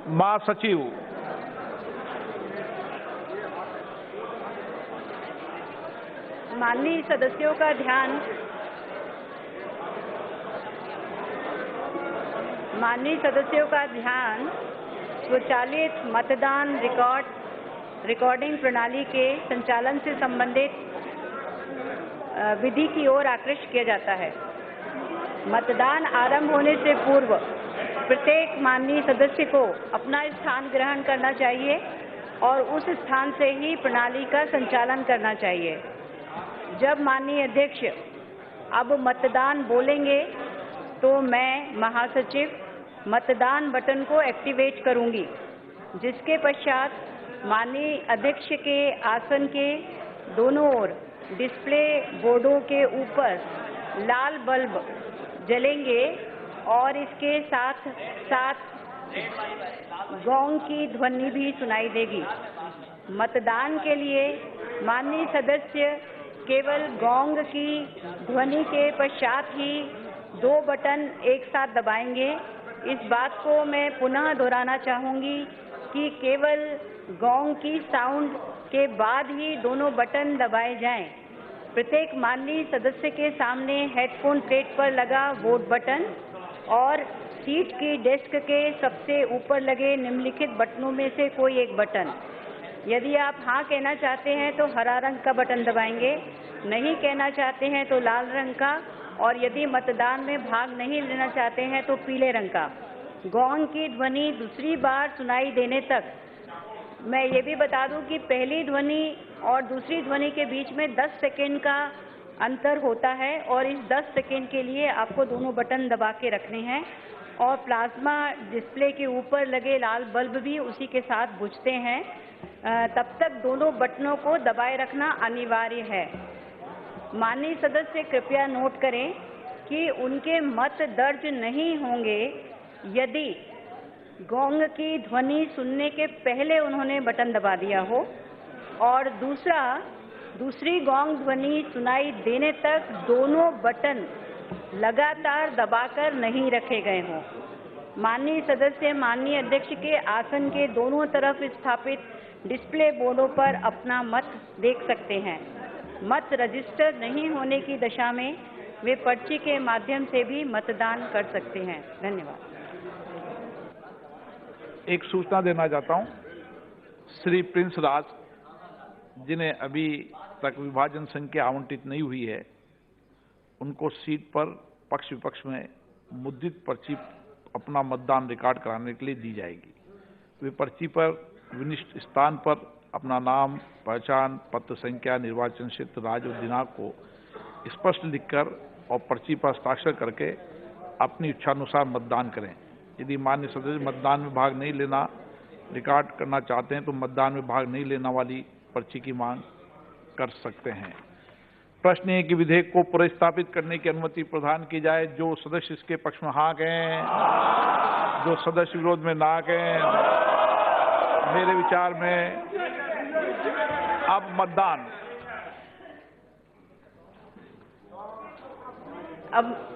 महासचिव। माननीय सदस्यों का ध्यान। माननीय सदस्यों का ध्यान स्वचालित मतदान रिकॉर्डिंग प्रणाली के संचालन से संबंधित विधि की ओर आकृष्ट किया जाता है। मतदान आरंभ होने से पूर्व प्रत्येक माननीय सदस्य को अपना स्थान ग्रहण करना चाहिए और उस स्थान से ही प्रणाली का संचालन करना चाहिए। जब माननीय अध्यक्ष अब मतदान बोलेंगे तो मैं महासचिव मतदान बटन को एक्टिवेट करूंगी, जिसके पश्चात माननीय अध्यक्ष के आसन के दोनों ओर डिस्प्ले बोर्डों के ऊपर लाल बल्ब जलेंगे और इसके साथ साथ गॉन्ग की ध्वनि भी सुनाई देगी। मतदान के लिए माननीय सदस्य केवल गॉन्ग की ध्वनि के पश्चात ही 2 बटन एक साथ दबाएंगे। इस बात को मैं पुनः दोहराना चाहूंगी कि केवल गॉन्ग की साउंड के बाद ही दोनों बटन दबाए जाएं। प्रत्येक माननीय सदस्य के सामने हेडफोन प्लेट पर लगा वोट बटन और सीट की डेस्क के सबसे ऊपर लगे निम्नलिखित बटनों में से कोई एक बटन। यदि आप हाँ कहना चाहते हैं तो हरा रंग का बटन दबाएंगे, नहीं कहना चाहते हैं तो लाल रंग का, और यदि मतदान में भाग नहीं लेना चाहते हैं तो पीले रंग का। गॉन्ग की ध्वनि दूसरी बार सुनाई देने तक मैं ये भी बता दूं कि पहली ध्वनि और दूसरी ध्वनि के बीच में 10 सेकेंड का अंतर होता है और इस 10 सेकेंड के लिए आपको दोनों बटन दबा के रखने हैं और प्लाज्मा डिस्प्ले के ऊपर लगे लाल बल्ब भी उसी के साथ बुझते हैं। तब तक दोनों बटनों को दबाए रखना अनिवार्य है। माननीय सदस्य कृपया नोट करें कि उनके मत दर्ज नहीं होंगे यदि गॉन्ग की ध्वनि सुनने के पहले उन्होंने बटन दबा दिया हो और दूसरी गॉन्ग ध्वनि सुनाई देने तक दोनों बटन लगातार दबाकर नहीं रखे गए हों। माननीय सदस्य माननीय अध्यक्ष के आसन के दोनों तरफ स्थापित डिस्प्ले बोर्डों पर अपना मत देख सकते हैं। मत रजिस्टर नहीं होने की दशा में वे पर्ची के माध्यम से भी मतदान कर सकते हैं। धन्यवाद। एक सूचना देना चाहता हूं। श्री प्रिंस राज, जिन्हें अभी तक विभाजन संख्या आवंटित नहीं हुई है, उनको सीट पर पक्ष विपक्ष में मुद्रित पर्ची अपना मतदान रिकॉर्ड कराने के लिए दी जाएगी। वे पर्ची पर विनिष्ट स्थान पर अपना नाम, पहचान पत्र संख्या, निर्वाचन क्षेत्र, राज्य और दिनांक को स्पष्ट लिखकर और पर्ची पर हस्ताक्षर करके अपनी इच्छानुसार मतदान करें। यदि मान्य सदस्य मतदान में भाग नहीं लेना रिकॉर्ड करना चाहते हैं तो मतदान में भाग नहीं लेना वाली पर्ची की मांग कर सकते हैं। प्रश्न है कि विधेयक को पुनर्स्थापित करने की अनुमति प्रदान की जाए। जो सदस्य इसके पक्ष में हाँ कहें, जो सदस्य विरोध में ना कहें। मेरे विचार में अब मतदान।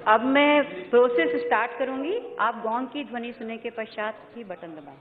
अब मैं प्रोसेस स्टार्ट करूंगी। आप गॉन्ग की ध्वनि सुनने के पश्चात ही बटन दबाएं।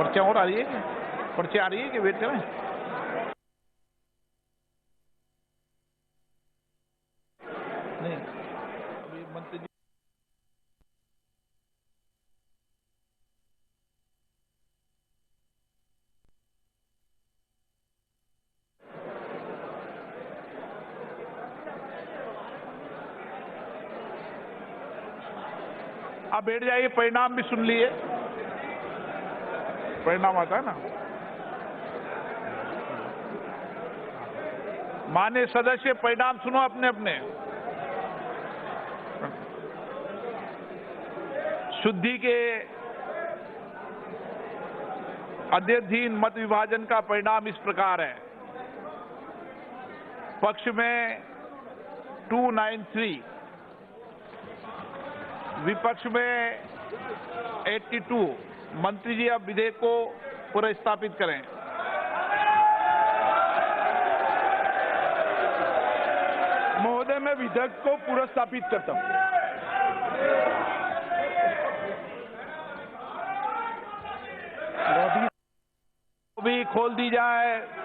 पर्चियां और आ रही है क्या? पर्चियां आ रही है कि वेट करें? नहीं, अभी मंत्री जी आप बैठ जाइए, परिणाम भी सुन लिए। परिणाम आता है ना। माननीय सदस्य, परिणाम सुनो अपने अपने। शुद्धि के अध्ययन मत विभाजन का परिणाम इस प्रकार है। पक्ष में 293, विपक्ष में 82। मंत्री जी अब विधेयक को पुनर्स्थापित करें। महोदय, मैं विधेयक को पुनर्स्थापित करता हूं। भी खोल दी जाए।